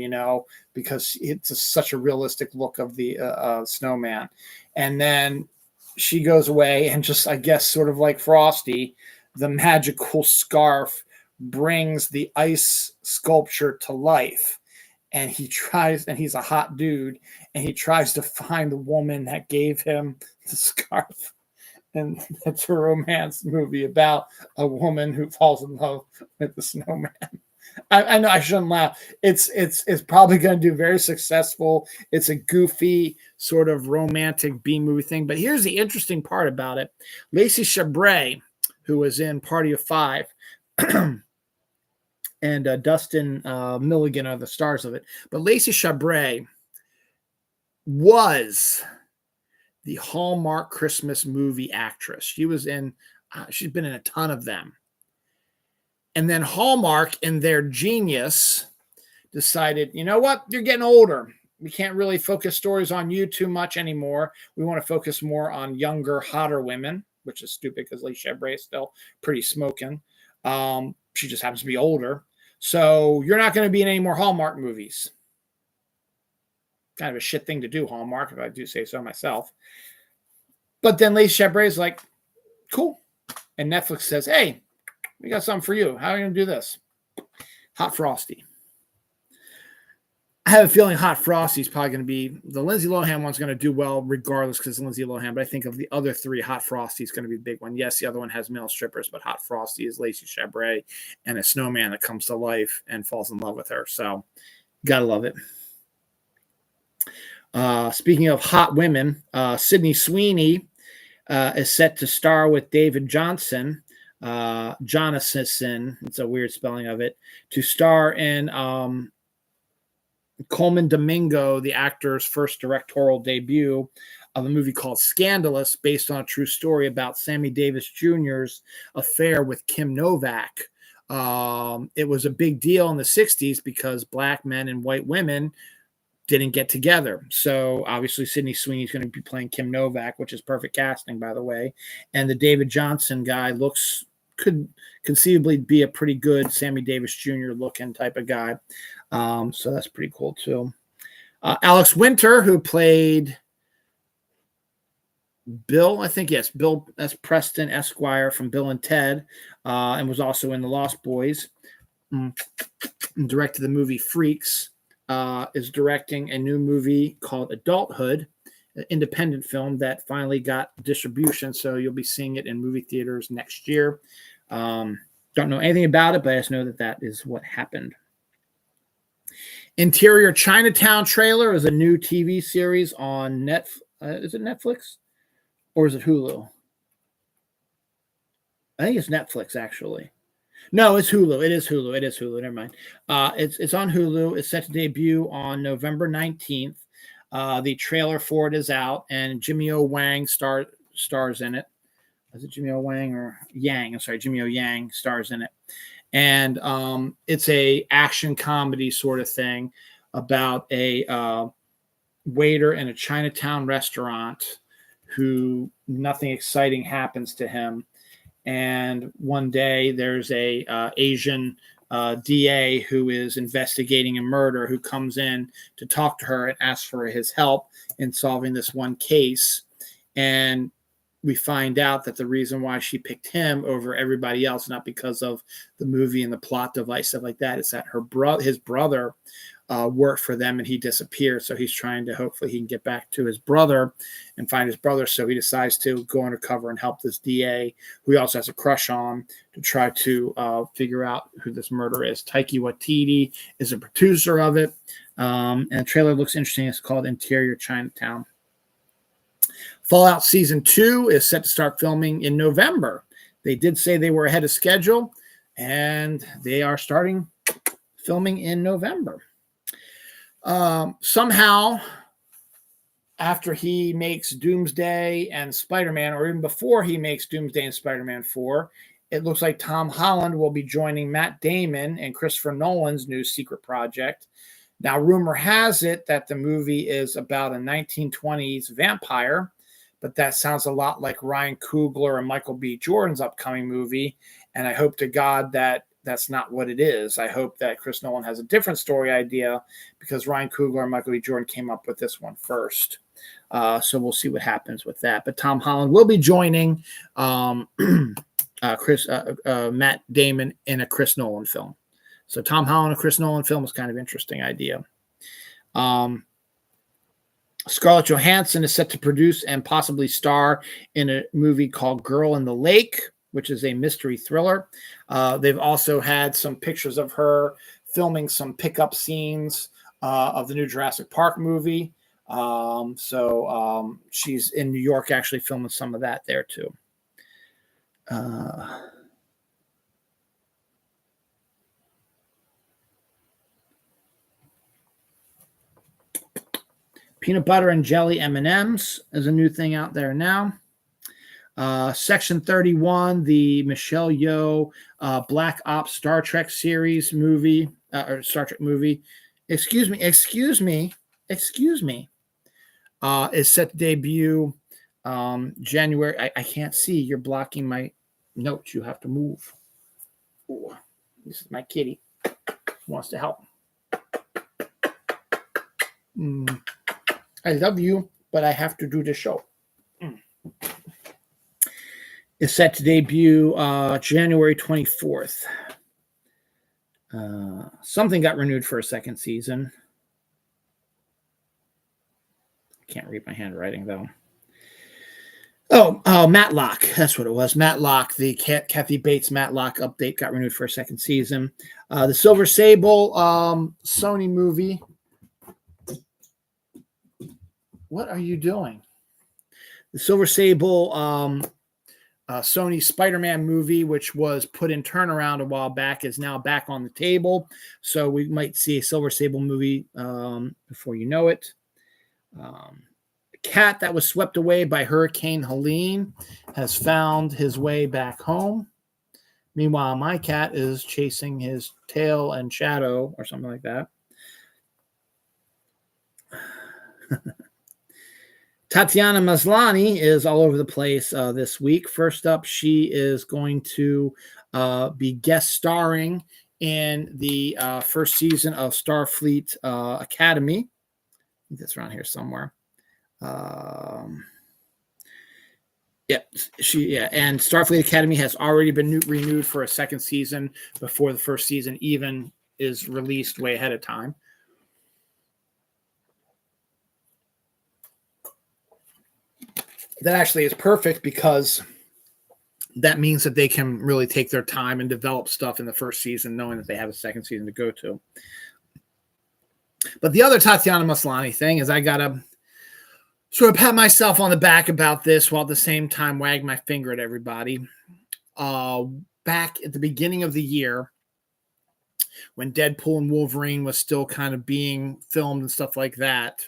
Speaker 1: because it's such a realistic look of the snowman. And then she goes away and just, I guess, sort of like Frosty, the magical scarf brings the ice sculpture to life. And he's a hot dude, and he tries to find the woman that gave him the scarf. And it's a romance movie about a woman who falls in love with the snowman. I know I shouldn't laugh. It's probably going to do very successful. It's a goofy sort of romantic B movie thing. But here's the interesting part about it. Lacey Chabray, who was in Party of Five, and Dustin Milligan are the stars of it. But Lacey Chabray was the Hallmark Christmas movie actress. She was in, she's been in a ton of them. And then Hallmark, in their genius, decided, you know what? You're getting older. We can't really focus stories on you too much anymore. We want to focus more on younger, hotter women, which is stupid because Lacey Chabray is still pretty smoking. She just happens to be older. So you're not going to be in any more Hallmark movies. Kind of a shit thing to do, Hallmark, if I do say so myself. But then Lacey Chabray is like, cool. And Netflix says, hey, we got something for you. How are you going to do this? Hot Frosty. I have a feeling Hot Frosty is probably going to be the Lindsay Lohan one's going to do well regardless because Lindsay Lohan. But I think of the other three, Hot Frosty is going to be the big one. Yes, the other one has male strippers, but Hot Frosty is Lacey Chabert and a snowman that comes to life and falls in love with her. So, gotta love it. Speaking of hot women, Sydney Sweeney is set to star with David Johnson, Jonasson, it's a weird spelling of it, to star in Coleman Domingo, the actor's first directorial debut of a movie called Scandalous, based on a true story about Sammy Davis Jr.'s affair with Kim Novak. It was a big deal in the 60s because black men and white women didn't get together. So obviously Sydney Sweeney is going to be playing Kim Novak, which is perfect casting, by the way. And the David Johnson guy could conceivably be a pretty good Sammy Davis Jr. looking type of guy. So that's pretty cool too. Alex Winter, who played Bill, I think, yes, Bill S. Preston Esquire from Bill and Ted, and was also in The Lost Boys, directed the movie Freaks, is directing a new movie called Adulthood, an independent film that finally got distribution, so you'll be seeing it in movie theaters next year. Don't know anything about it, but I just know that is what happened. Interior Chinatown trailer is a new TV series on is it Netflix or is it Hulu? I think it's Netflix, actually. No, it's Hulu. It is Hulu. Never mind. It's on Hulu. It's set to debut on November 19th. The trailer for it is out, and Jimmy O. Wang stars in it. Is it Jimmy O. Wang or Yang? I'm sorry, Jimmy O. Yang stars in it. And it's a action comedy sort of thing about a waiter in a Chinatown restaurant who nothing exciting happens to him. And one day there's a Asian DA who is investigating a murder who comes in to talk to her and ask for his help in solving this one case. And we find out that the reason why she picked him over everybody else, not because of the movie and the plot device, stuff like that, is that his brother worked for them and he disappeared. So he's trying to, hopefully he can get back to his brother and find his brother. So he decides to go undercover and help this DA, who he also has a crush on, to try to figure out who this murderer is. Taika Waititi is a producer of it. And the trailer looks interesting. It's called Interior Chinatown. Fallout Season 2 is set to start filming in November. They did say they were ahead of schedule, and they are starting filming in November. Somehow, after he makes Doomsday and Spider-Man, or even before he makes Doomsday and Spider-Man 4, it looks like Tom Holland will be joining Matt Damon and Christopher Nolan's new secret project. Now, rumor has it that the movie is about a 1920s vampire, but that sounds a lot like Ryan Coogler and Michael B. Jordan's upcoming movie, and I hope to God that that's not what it is. I hope that Chris Nolan has a different story idea, because Ryan Coogler and Michael B. Jordan came up with this one first. So we'll see what happens with that. But Tom Holland will be joining Matt Damon in a Chris Nolan film. So Tom Holland and a Chris Nolan film is kind of an interesting idea. Scarlett Johansson is set to produce and possibly star in a movie called Girl in the Lake, which is a mystery thriller. They've also had some pictures of her filming some pickup scenes of the new Jurassic Park movie. So she's in New York actually filming some of that there too. Peanut butter and jelly M&Ms is a new thing out there now. Section 31, the Michelle Yeoh Black Ops Star Trek series movie, or Star Trek movie, excuse me, is set to debut January. I can't see. You're blocking my notes. You have to move. Ooh, this is my kitty. Wants to help. I love you, but I have to do the show. It's set to debut January 24th. Something got renewed for a second season. can't read my handwriting, though. Oh, Matlock. That's what it was. Matlock, the Kathy Bates Matlock update got renewed for a second season. The Silver Sable Sony movie. What are you doing? The Silver Sable Sony Spider-Man movie, which was put in turnaround a while back, is now back on the table. So we might see a Silver Sable movie before you know it. Cat that was swept away by Hurricane Helene has found his way back home. Meanwhile, my cat is chasing his tail and shadow or something like that. Tatiana Maslany is all over the place this week. First up, she is going to be guest starring in the first season of Starfleet Academy. I think that's around here somewhere. And Starfleet Academy has already been renewed for a second season before the first season even is released way ahead of time. That actually is perfect because that means that they can really take their time and develop stuff in the first season, knowing that they have a second season to go to. But the other Tatiana Maslany thing is I got to sort of pat myself on the back about this while at the same time wag my finger at everybody. Back at the beginning of the year, when Deadpool and Wolverine was still kind of being filmed and stuff like that,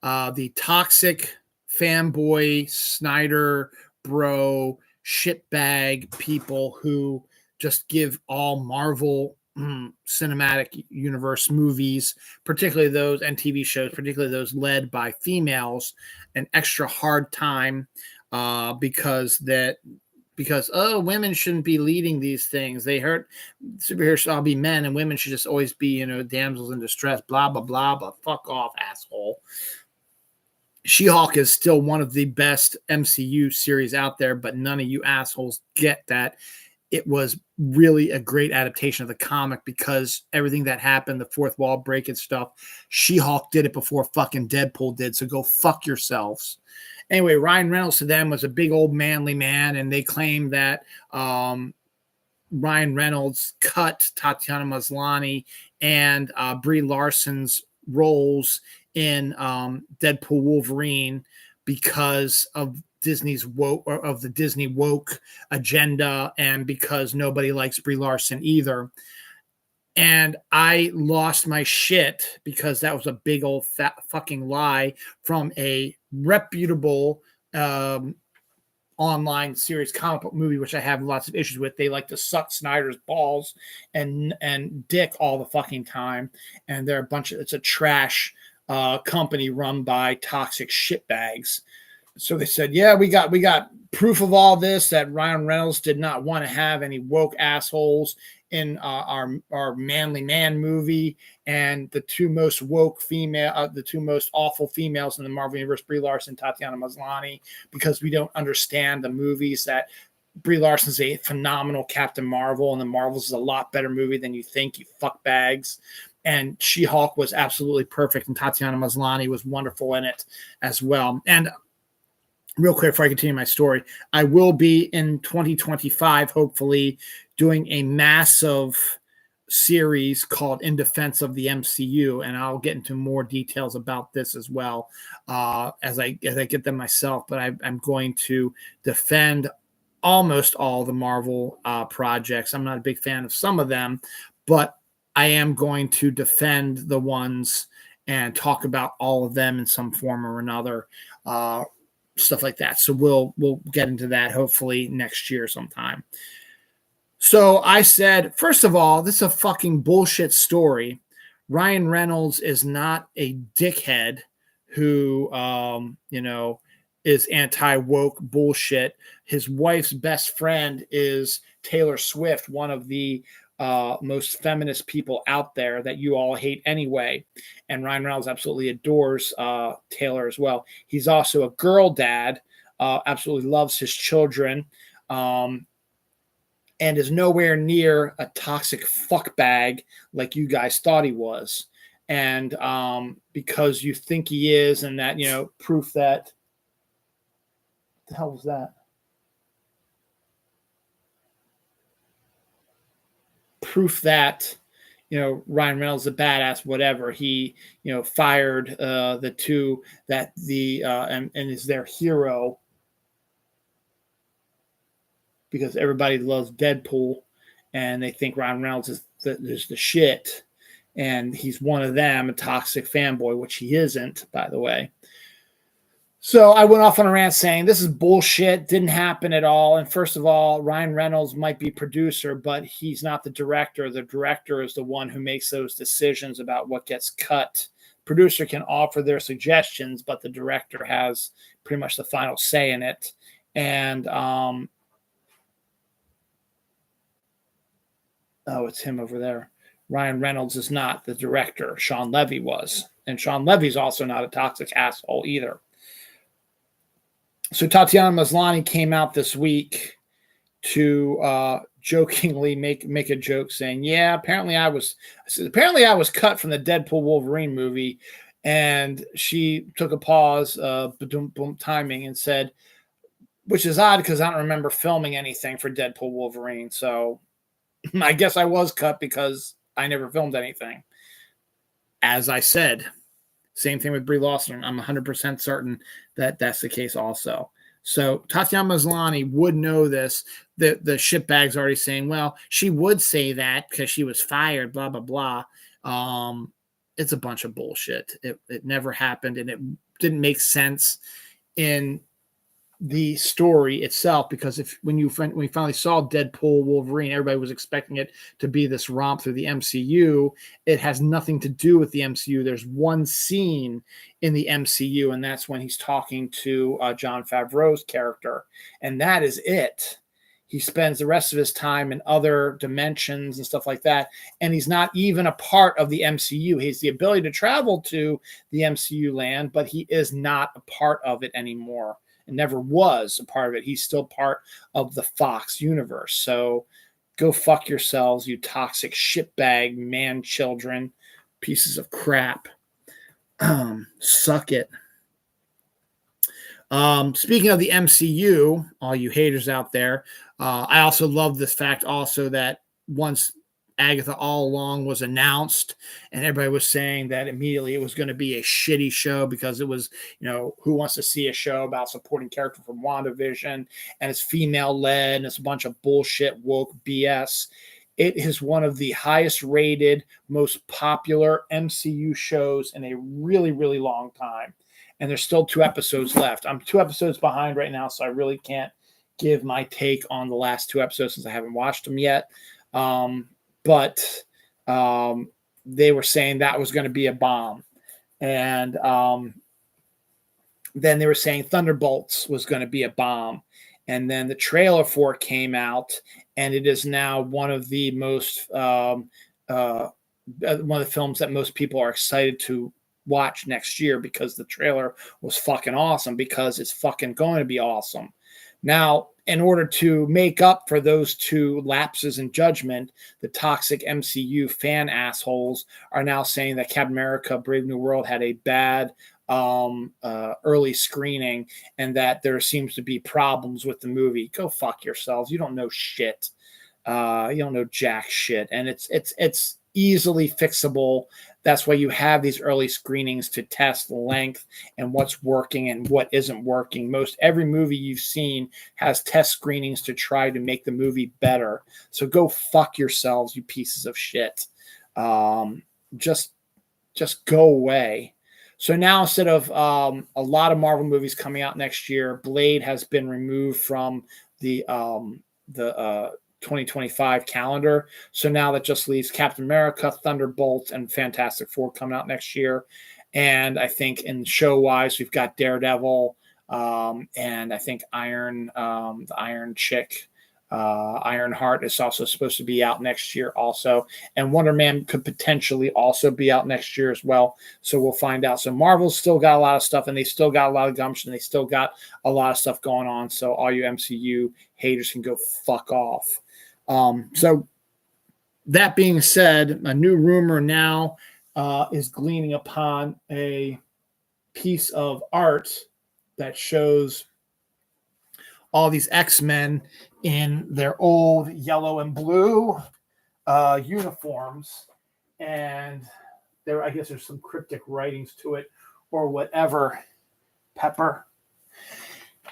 Speaker 1: the toxic fanboy, Snyder bro, shitbag people who just give all Marvel cinematic universe movies, particularly those and TV shows, particularly those led by females, an extra hard time because women shouldn't be leading these things. They hurt superheroes should all be men and women should just always be, damsels in distress, blah, blah, blah, but fuck off, asshole. She-Hulk is still one of the best MCU series out there, but none of you assholes get that it was really a great adaptation of the comic because everything that happened, the fourth wall break and stuff, She-Hulk did it before fucking Deadpool did, so go fuck yourselves. Anyway, Ryan Reynolds to them was a big old manly man, and they claim that Ryan Reynolds cut Tatiana Maslany and Brie Larson's roles in Deadpool Wolverine because of Disney's woke or of the Disney woke agenda, and because nobody likes Brie Larson either. And I lost my shit because that was a big old fat fucking lie from a reputable online series comic book movie, which I have lots of issues with. They like to suck Snyder's balls and dick all the fucking time, and they're it's a trash company run by toxic shitbags. So they said, yeah, we got proof of all this, that Ryan Reynolds did not want to have any woke assholes in our manly man movie, and the two most woke the two most awful females in the Marvel Universe, Brie Larson and Tatiana Maslany, because we don't understand the movies that Brie Larson's a phenomenal Captain Marvel, and the Marvels is a lot better movie than you think, you fuckbags. And She-Hulk was absolutely perfect, and Tatiana Maslany was wonderful in it as well. And real quick before I continue my story, I will be in 2025, hopefully, doing a massive series called In Defense of the MCU, and I'll get into more details about this as well as I get them myself. But I'm going to defend almost all the Marvel projects. I'm not a big fan of some of them, but I am going to defend the ones and talk about all of them in some form or another. Stuff like that. So we'll get into that hopefully next year sometime. So I said, first of all, this is a fucking bullshit story. Ryan Reynolds is not a dickhead who, is anti-woke bullshit. His wife's best friend is Taylor Swift, one of the most feminist people out there that you all hate anyway. And Ryan Reynolds absolutely adores Taylor as well. He's also a girl dad, absolutely loves his children, and is nowhere near a toxic fuckbag like you guys thought he was. and because you think he is, and that, proof that, what the hell was that? Proof that, Ryan Reynolds is a badass, whatever. He, fired the two that and is their hero because everybody loves Deadpool and they think Ryan Reynolds is the shit. And he's one of them, a toxic fanboy, which he isn't, by the way. So I went off on a rant saying this is bullshit, didn't happen at all. And first of all, Ryan Reynolds might be producer, but he's not the director. The director is the one who makes those decisions about what gets cut. Producer can offer their suggestions, but the director has pretty much the final say in it. And oh, it's him over there. Ryan Reynolds is not the director. Sean Levy was. And Sean Levy's also not a toxic asshole either. So Tatiana Maslany came out this week to jokingly make a joke saying, yeah, apparently I was cut from the Deadpool Wolverine movie. And she took a pause, timing, and said, which is odd because I don't remember filming anything for Deadpool Wolverine. So I guess I was cut because I never filmed anything. As I said, same thing with Brie Larson. I'm 100% certain that that's the case also. So Tatiana Maslany would know this. The shitbag's already saying, well, she would say that because she was fired, blah, blah, blah. It's a bunch of bullshit. It never happened, and it didn't make sense in the story itself, because when we finally saw Deadpool Wolverine, everybody was expecting it to be this romp through the MCU. It has nothing to do with the MCU. There's one scene in the MCU, and that's when he's talking to Jon Favreau's character, and that is it. He spends the rest of his time in other dimensions and stuff like that, and he's not even a part of the MCU. He has the ability to travel to the MCU land, but he is not a part of it anymore. And never was a part of it. He's still part of the Fox universe. So go fuck yourselves, you toxic shitbag man children, pieces of crap. Suck it. Speaking of the MCU, all you haters out there, I also love this fact also that once Agatha All Along was announced, and everybody was saying that immediately it was going to be a shitty show because it was, who wants to see a show about supporting character from WandaVision, and it's female led and it's a bunch of bullshit woke BS. It is one of the highest rated, most popular MCU shows in a really, really long time. And there's still 2 episodes left. I'm 2 episodes behind right now, so I really can't give my take on the last 2 episodes since I haven't watched them yet. But they were saying that was going to be a bomb. And then they were saying Thunderbolts was going to be a bomb. And then the trailer for it came out, and it is now one of the most one of the films that most people are excited to watch next year because the trailer was fucking awesome, because it's fucking going to be awesome. Now, in order to make up for those 2 lapses in judgment, the toxic MCU fan assholes are now saying that Captain America Brave New World had a bad early screening and that there seems to be problems with the movie. Go fuck yourselves. You don't know shit. You don't know jack shit. And it's easily fixable. That's why you have these early screenings to test length and what's working and what isn't working. Most every movie you've seen has test screenings to try to make the movie better. So go fuck yourselves, you pieces of shit. Just go away. So now, instead of a lot of Marvel movies coming out next year, Blade has been removed from the 2025 calendar. So now that just leaves Captain America, Thunderbolt, and Fantastic Four coming out next year. And I think in show-wise, we've got Daredevil, and I think the Iron Chick, Ironheart is also supposed to be out next year also. And Wonder Man could potentially also be out next year as well. So we'll find out. So Marvel's still got a lot of stuff, and they still got a lot of gumption. They still got a lot of stuff going on. So all you MCU haters can go fuck off. So that being said, a new rumor now is gleaning upon a piece of art that shows all these X-Men in their old yellow and blue uniforms. And there, I guess there's some cryptic writings to it or whatever, Pepper.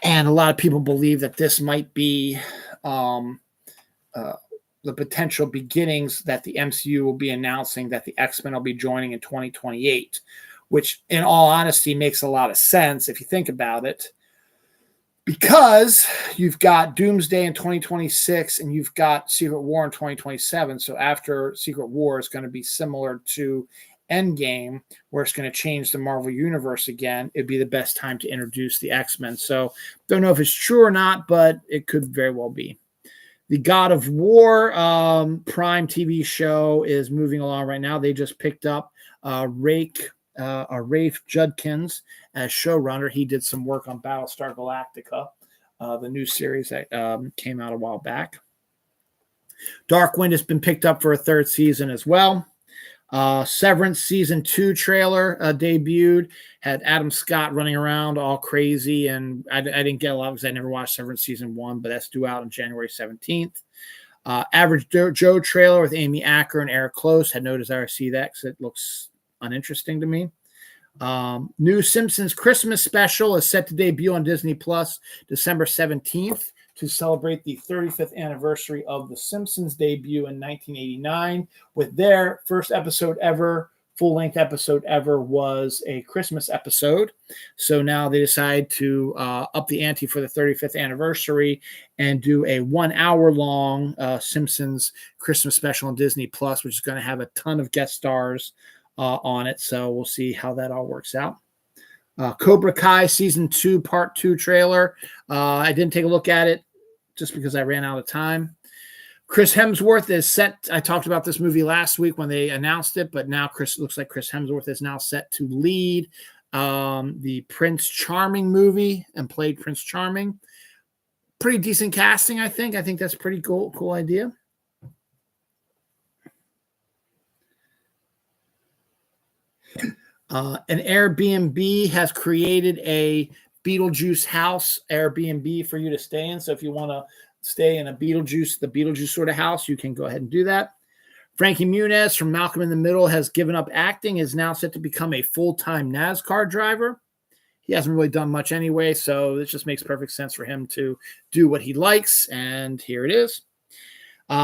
Speaker 1: And a lot of people believe that this might be the potential beginnings that the MCU will be announcing that the X-Men will be joining in 2028, which in all honesty makes a lot of sense if you think about it, because you've got Doomsday in 2026 and you've got Secret War in 2027. So after Secret War is going to be similar to Endgame, where it's going to change the Marvel Universe again. It'd be the best time to introduce the X-Men. So don't know if it's true or not, but it could very well be. The God of War Prime TV show is moving along right now. They just picked up Rafe Judkins as showrunner. He did some work on Battlestar Galactica, the new series that came out a while back. Darkwind has been picked up for a third season as well. Severance season 2 trailer debuted, had Adam Scott running around all crazy, and I didn't get a lot because I never watched Severance season 1, but that's due out on January 17th. Average Joe trailer with Amy Acker and Eric Close, had no desire to see that because it looks uninteresting to me. New Simpsons Christmas special is set to debut on Disney Plus December 17th to celebrate the 35th anniversary of The Simpsons debut in 1989, with their first episode ever, full-length episode ever, was a Christmas episode. So now they decide to up the ante for the 35th anniversary and do a 1 hour long Simpsons Christmas special on Disney Plus, which is going to have a ton of guest stars on it. So we'll see how that all works out. Cobra Kai season 2 part 2 trailer. I didn't take a look at it just because I ran out of time. Chris Hemsworth is set. I talked about this movie last week when they announced it, but now looks like Chris Hemsworth is now set to lead the Prince Charming movie and played Prince Charming. Pretty decent casting, I think. I think that's a pretty cool idea. An Airbnb has created a Beetlejuice house Airbnb for you to stay in. So if you want to stay in the Beetlejuice sort of house, you can go ahead and do that. Frankie Muniz from Malcolm in the Middle has given up acting, is now set to become a full-time NASCAR driver. He hasn't really done much anyway, so it just makes perfect sense for him to do what he likes, and here it is.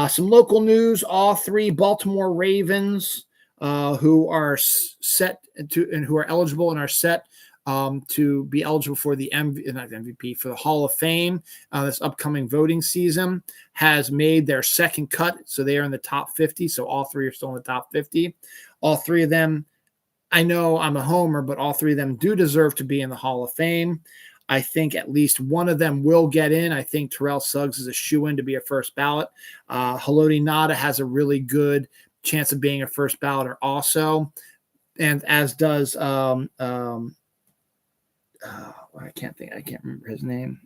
Speaker 1: Some local news: all 3 Baltimore Ravens who are set to and who are eligible and are set to be eligible for the MVP for the Hall of Fame this upcoming voting season, has made their second cut. So they are in the top 50. So all 3 are still in the top 50. All 3 of them, I know I'm a homer, but all 3 of them do deserve to be in the Hall of Fame. I think at least one of them will get in. I think Terrell Suggs is a shoo-in to be a first ballot. Haloti Nada has a really good chance of being a first balloter also. And as does I can't remember his name.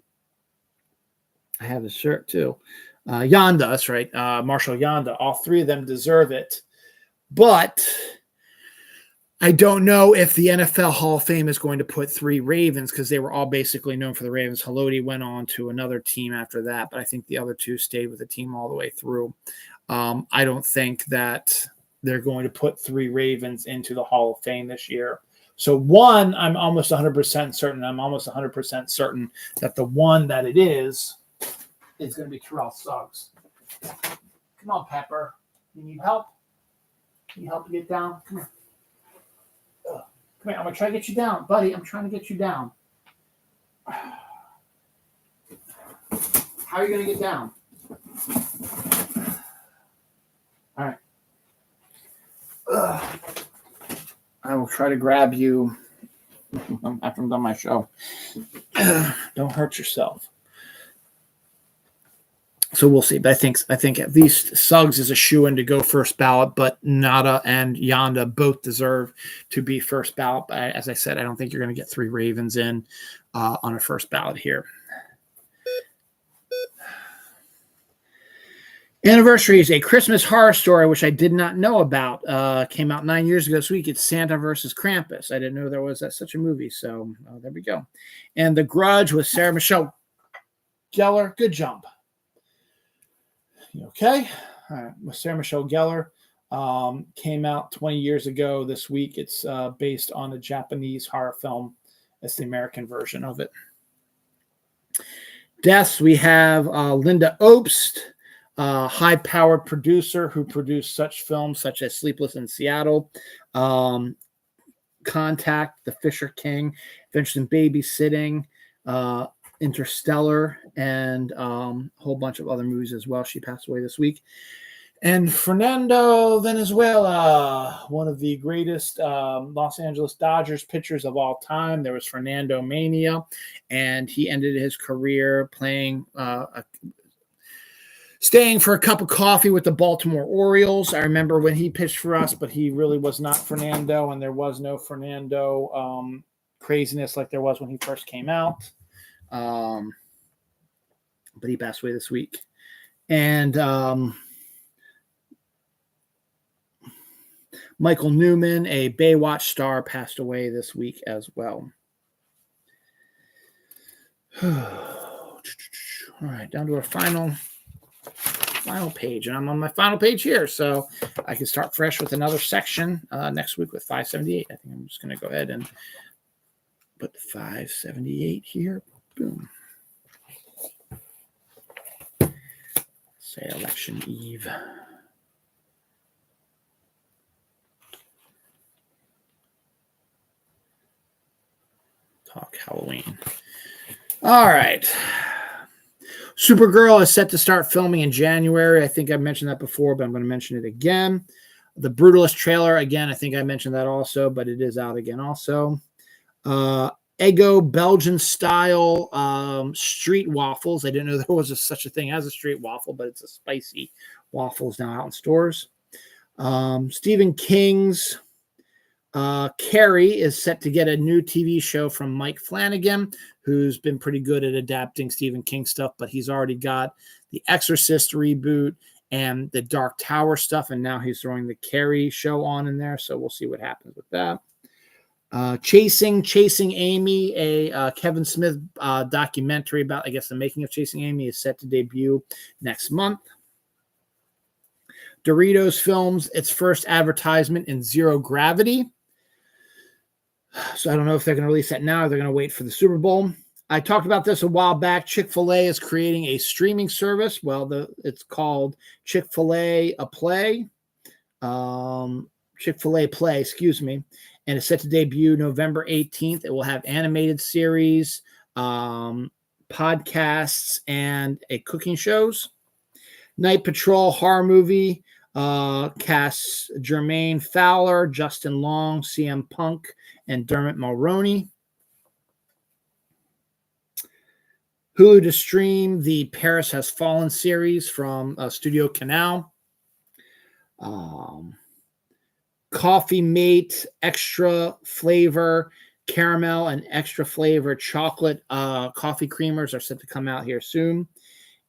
Speaker 1: I have his shirt too. Yanda, that's right. Marshall Yanda. All 3 of them deserve it. But I don't know if the NFL Hall of Fame is going to put 3 Ravens, because they were all basically known for the Ravens. Haloti went on to another team after that, but I think the other 2 stayed with the team all the way through. I don't think that they're going to put 3 Ravens into the Hall of Fame this year. So one, I'm almost 100% certain. I'm almost 100% certain that the one that it is going to be Terrell Suggs. Come on, Pepper. You need help? You need help to get down? Come here. Come here. I'm going to try to get you down. Buddy, I'm trying to get you down. How are you going to get down? All right. I will try to grab you after I'm done my show. Don't hurt yourself. So we'll see. But I think at least Suggs is a shoo-in to go first ballot, but Nada and Yanda both deserve to be first ballot. But as I said, I don't think you're going to get 3 Ravens in on a first ballot here. Anniversary is A Christmas Horror Story, which I did not know about. Came out 9 years ago this week. It's Santa versus Krampus. I didn't know there was such a movie. So there we go. And The Grudge with Sarah Michelle Gellar. Good jump. Okay. All right. With Sarah Michelle Gellar. Came out 20 years ago this week. It's based on a Japanese horror film. It's the American version of it. Deaths, we have Linda Obst, high-powered producer who produced such films such as Sleepless in Seattle, Contact, The Fisher King, Adventures in Babysitting, Interstellar, and a whole bunch of other movies as well. She passed away this week. And Fernando Valenzuela, one of the greatest Los Angeles Dodgers pitchers of all time. There was Fernando Mania, and he ended his career playing, staying for a cup of coffee with the Baltimore Orioles. I remember when he pitched for us, but he really was not Fernando, and there was no Fernando craziness like there was when he first came out. But he passed away this week. And Michael Newman, a Baywatch star, passed away this week as well. All right, down to our final page. And I'm on my final page here, so I can start fresh with another section next week with 578. I think I'm just going to go ahead and put 578 here. Boom. Say election eve. Talk Halloween. All right. Supergirl is set to start filming in January. I think I mentioned that before, but I'm going to mention it again. The Brutalist trailer, again, I think I mentioned that also, but it is out again also. Eggo Belgian style street waffles. I didn't know there was such a thing as a street waffle, but it's a spicy waffles now out in stores. Stephen King's Carrie is set to get a new TV show from Mike Flanagan, who's been pretty good at adapting Stephen King stuff, but he's already got the Exorcist reboot and the Dark Tower stuff, and now he's throwing the Carrie show on in there, so we'll see what happens with that. Chasing Amy, a Kevin Smith documentary about, I guess, the making of Chasing Amy is set to debut next month. Doritos films its first advertisement in Zero Gravity. So I don't know if they're going to release that now or they're going to wait for the Super Bowl. I talked about this a while back. Chick-fil-A is creating a streaming service. Well, it's called Chick-fil-A Play. Chick-fil-A Play, excuse me. And it's set to debut November 18th. It will have animated series, podcasts, and a cooking shows. Night Patrol horror movie casts Jermaine Fowler, Justin Long, CM Punk, and Dermot Mulroney. Hulu to stream the Paris Has Fallen series from Studio Canal. Coffee Mate extra flavor caramel and extra flavor chocolate coffee creamers are set to come out here soon.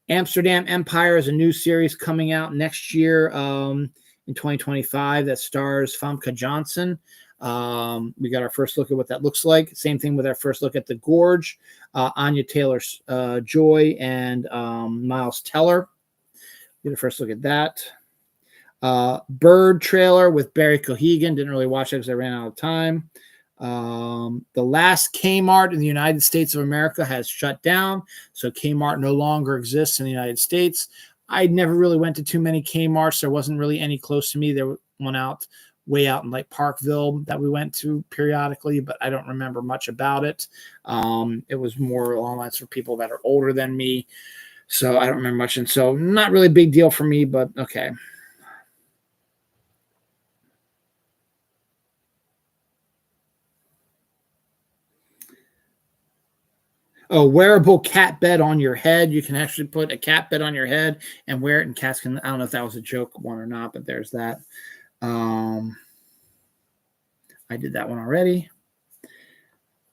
Speaker 1: Amsterdam Empire is a new series coming out next year in 2025 that stars Famke Johnson. We got our first look at what that looks like. Same thing with our first look at The Gorge. Anya Taylor-Joy and Miles Teller. Get a first look at that. Bird trailer with Barry Cohegan. Didn't really watch it because I ran out of time. The last Kmart in the United States of America has shut down, so Kmart no longer exists in the United States. I never really went to too many Kmarts. There wasn't really any close to me. There was one way out in like Parkville that we went to periodically, but I don't remember much about it. It was more along the lines for people that are older than me, so I don't remember much. And so not really a big deal for me, but okay. A wearable cat bed on your head. You can actually put a cat bed on your head and wear it, and cats can, I don't know if that was a joke one or not, but there's that. I did that one already.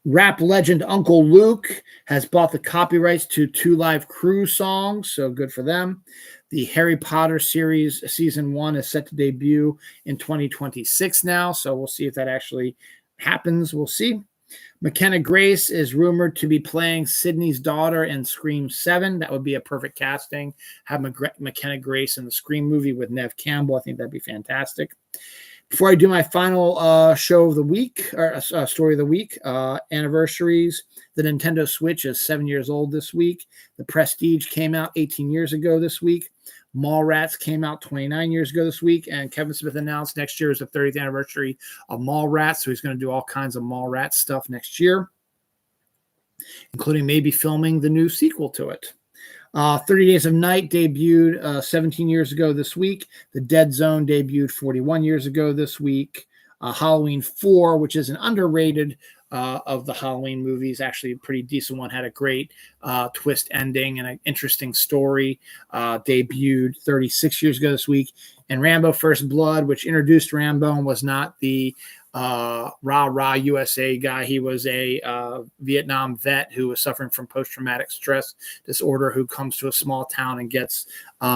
Speaker 1: Rap legend Uncle Luke has bought the copyrights to 2 Live Crew songs, so good for them. The Harry Potter series season 1 is set to debut in 2026 now, so we'll see if that actually happens. We'll see. McKenna Grace is rumored to be playing Sydney's daughter in Scream 7. That would be a perfect casting. Have McKenna Grace in the Scream movie with Nev Campbell. I think that'd be fantastic. Before I do my final show of the week, or story of the week, anniversaries, the Nintendo Switch is 7 years old this week. The Prestige came out 18 years ago this week. Mallrats came out 29 years ago this week. And Kevin Smith announced next year is the 30th anniversary of Mallrats. So he's going to do all kinds of Mallrats stuff next year, including maybe filming the new sequel to it. 30 Days of Night debuted 17 years ago this week. The Dead Zone debuted 41 years ago this week. Halloween 4, which is an underrated of the Halloween movies, actually a pretty decent one, had a great twist ending and an interesting story, debuted 36 years ago this week. And Rambo First Blood, which introduced Rambo and was not the rah-rah USA guy. He was a Vietnam vet who was suffering from post-traumatic stress disorder who comes to a small town and gets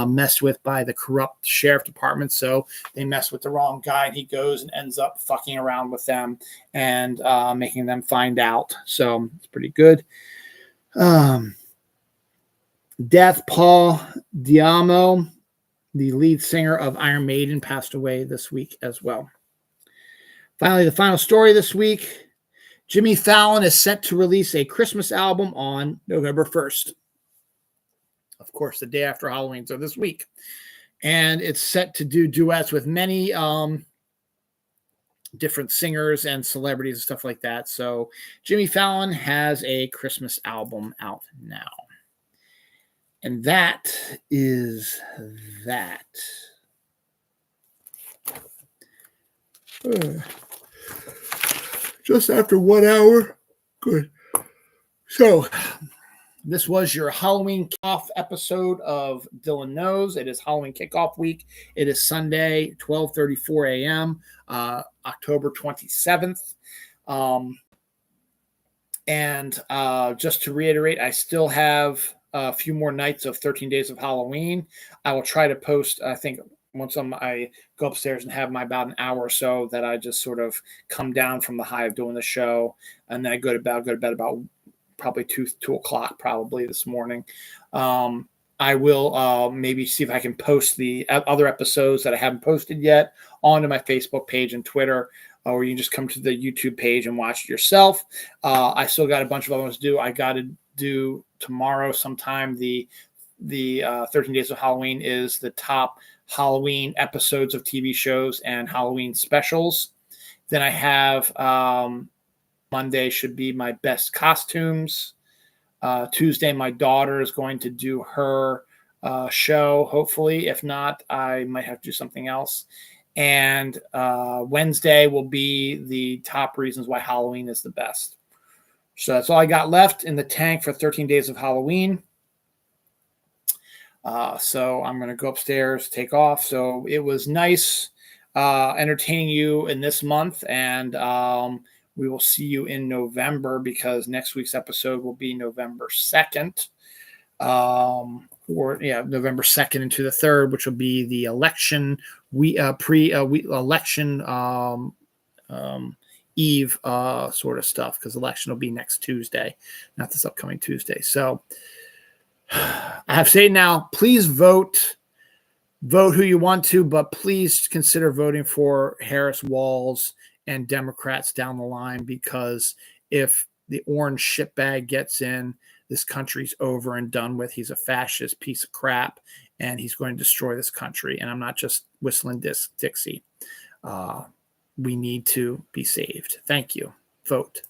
Speaker 1: messed with by the corrupt sheriff department. So they mess with the wrong guy, and he goes and ends up fucking around with them and making them find out. So it's pretty good. Death, Paul Diamo, the lead singer of Iron Maiden, passed away this week as well. Finally, the final story this week. Jimmy Fallon is set to release a Christmas album on November 1st. Of course, the day after Halloween, so this week. And it's set to do duets with many different singers and celebrities and stuff like that. So Jimmy Fallon has a Christmas album out now. And that is that. Just after 1 hour. Good. So this was your Halloween kickoff episode of Dylan Knows. It is Halloween kickoff week. It is Sunday, 12:34 a.m., October 27th. And just to reiterate, I still have a few more nights of 13 Days of Halloween. I will try to post, I think, once I go upstairs and have about an hour or so that I just sort of come down from the high of doing the show, and then I go to bed about probably 2 o'clock probably this morning. I will maybe see if I can post the other episodes that I haven't posted yet onto my Facebook page and Twitter, or you can just come to the YouTube page and watch it yourself. I still got a bunch of other ones to do. I got to do tomorrow sometime the 13 Days of Halloween is the top Halloween episodes of TV shows and Halloween specials. Then I have Monday should be my best costumes. Tuesday, my daughter is going to do her show, hopefully. If not, I might have to do something else. And Wednesday will be the top reasons why Halloween is the best. So that's all I got left in the tank for 13 Days of Halloween. So I'm going to go upstairs, take off. So it was nice entertaining you in this month, and we will see you in November, because next week's episode will be November 2nd, November 2nd into the 3rd, which will be the election election eve sort of stuff, because election will be next Tuesday, not this upcoming Tuesday. So I have to say now, please vote who you want to, but please consider voting for Harris, Walz, and Democrats down the line, because if the orange shitbag gets in, this country's over and done with. He's a fascist piece of crap, and he's going to destroy this country. And I'm not just whistling Dixie. We need to be saved. Thank you. Vote.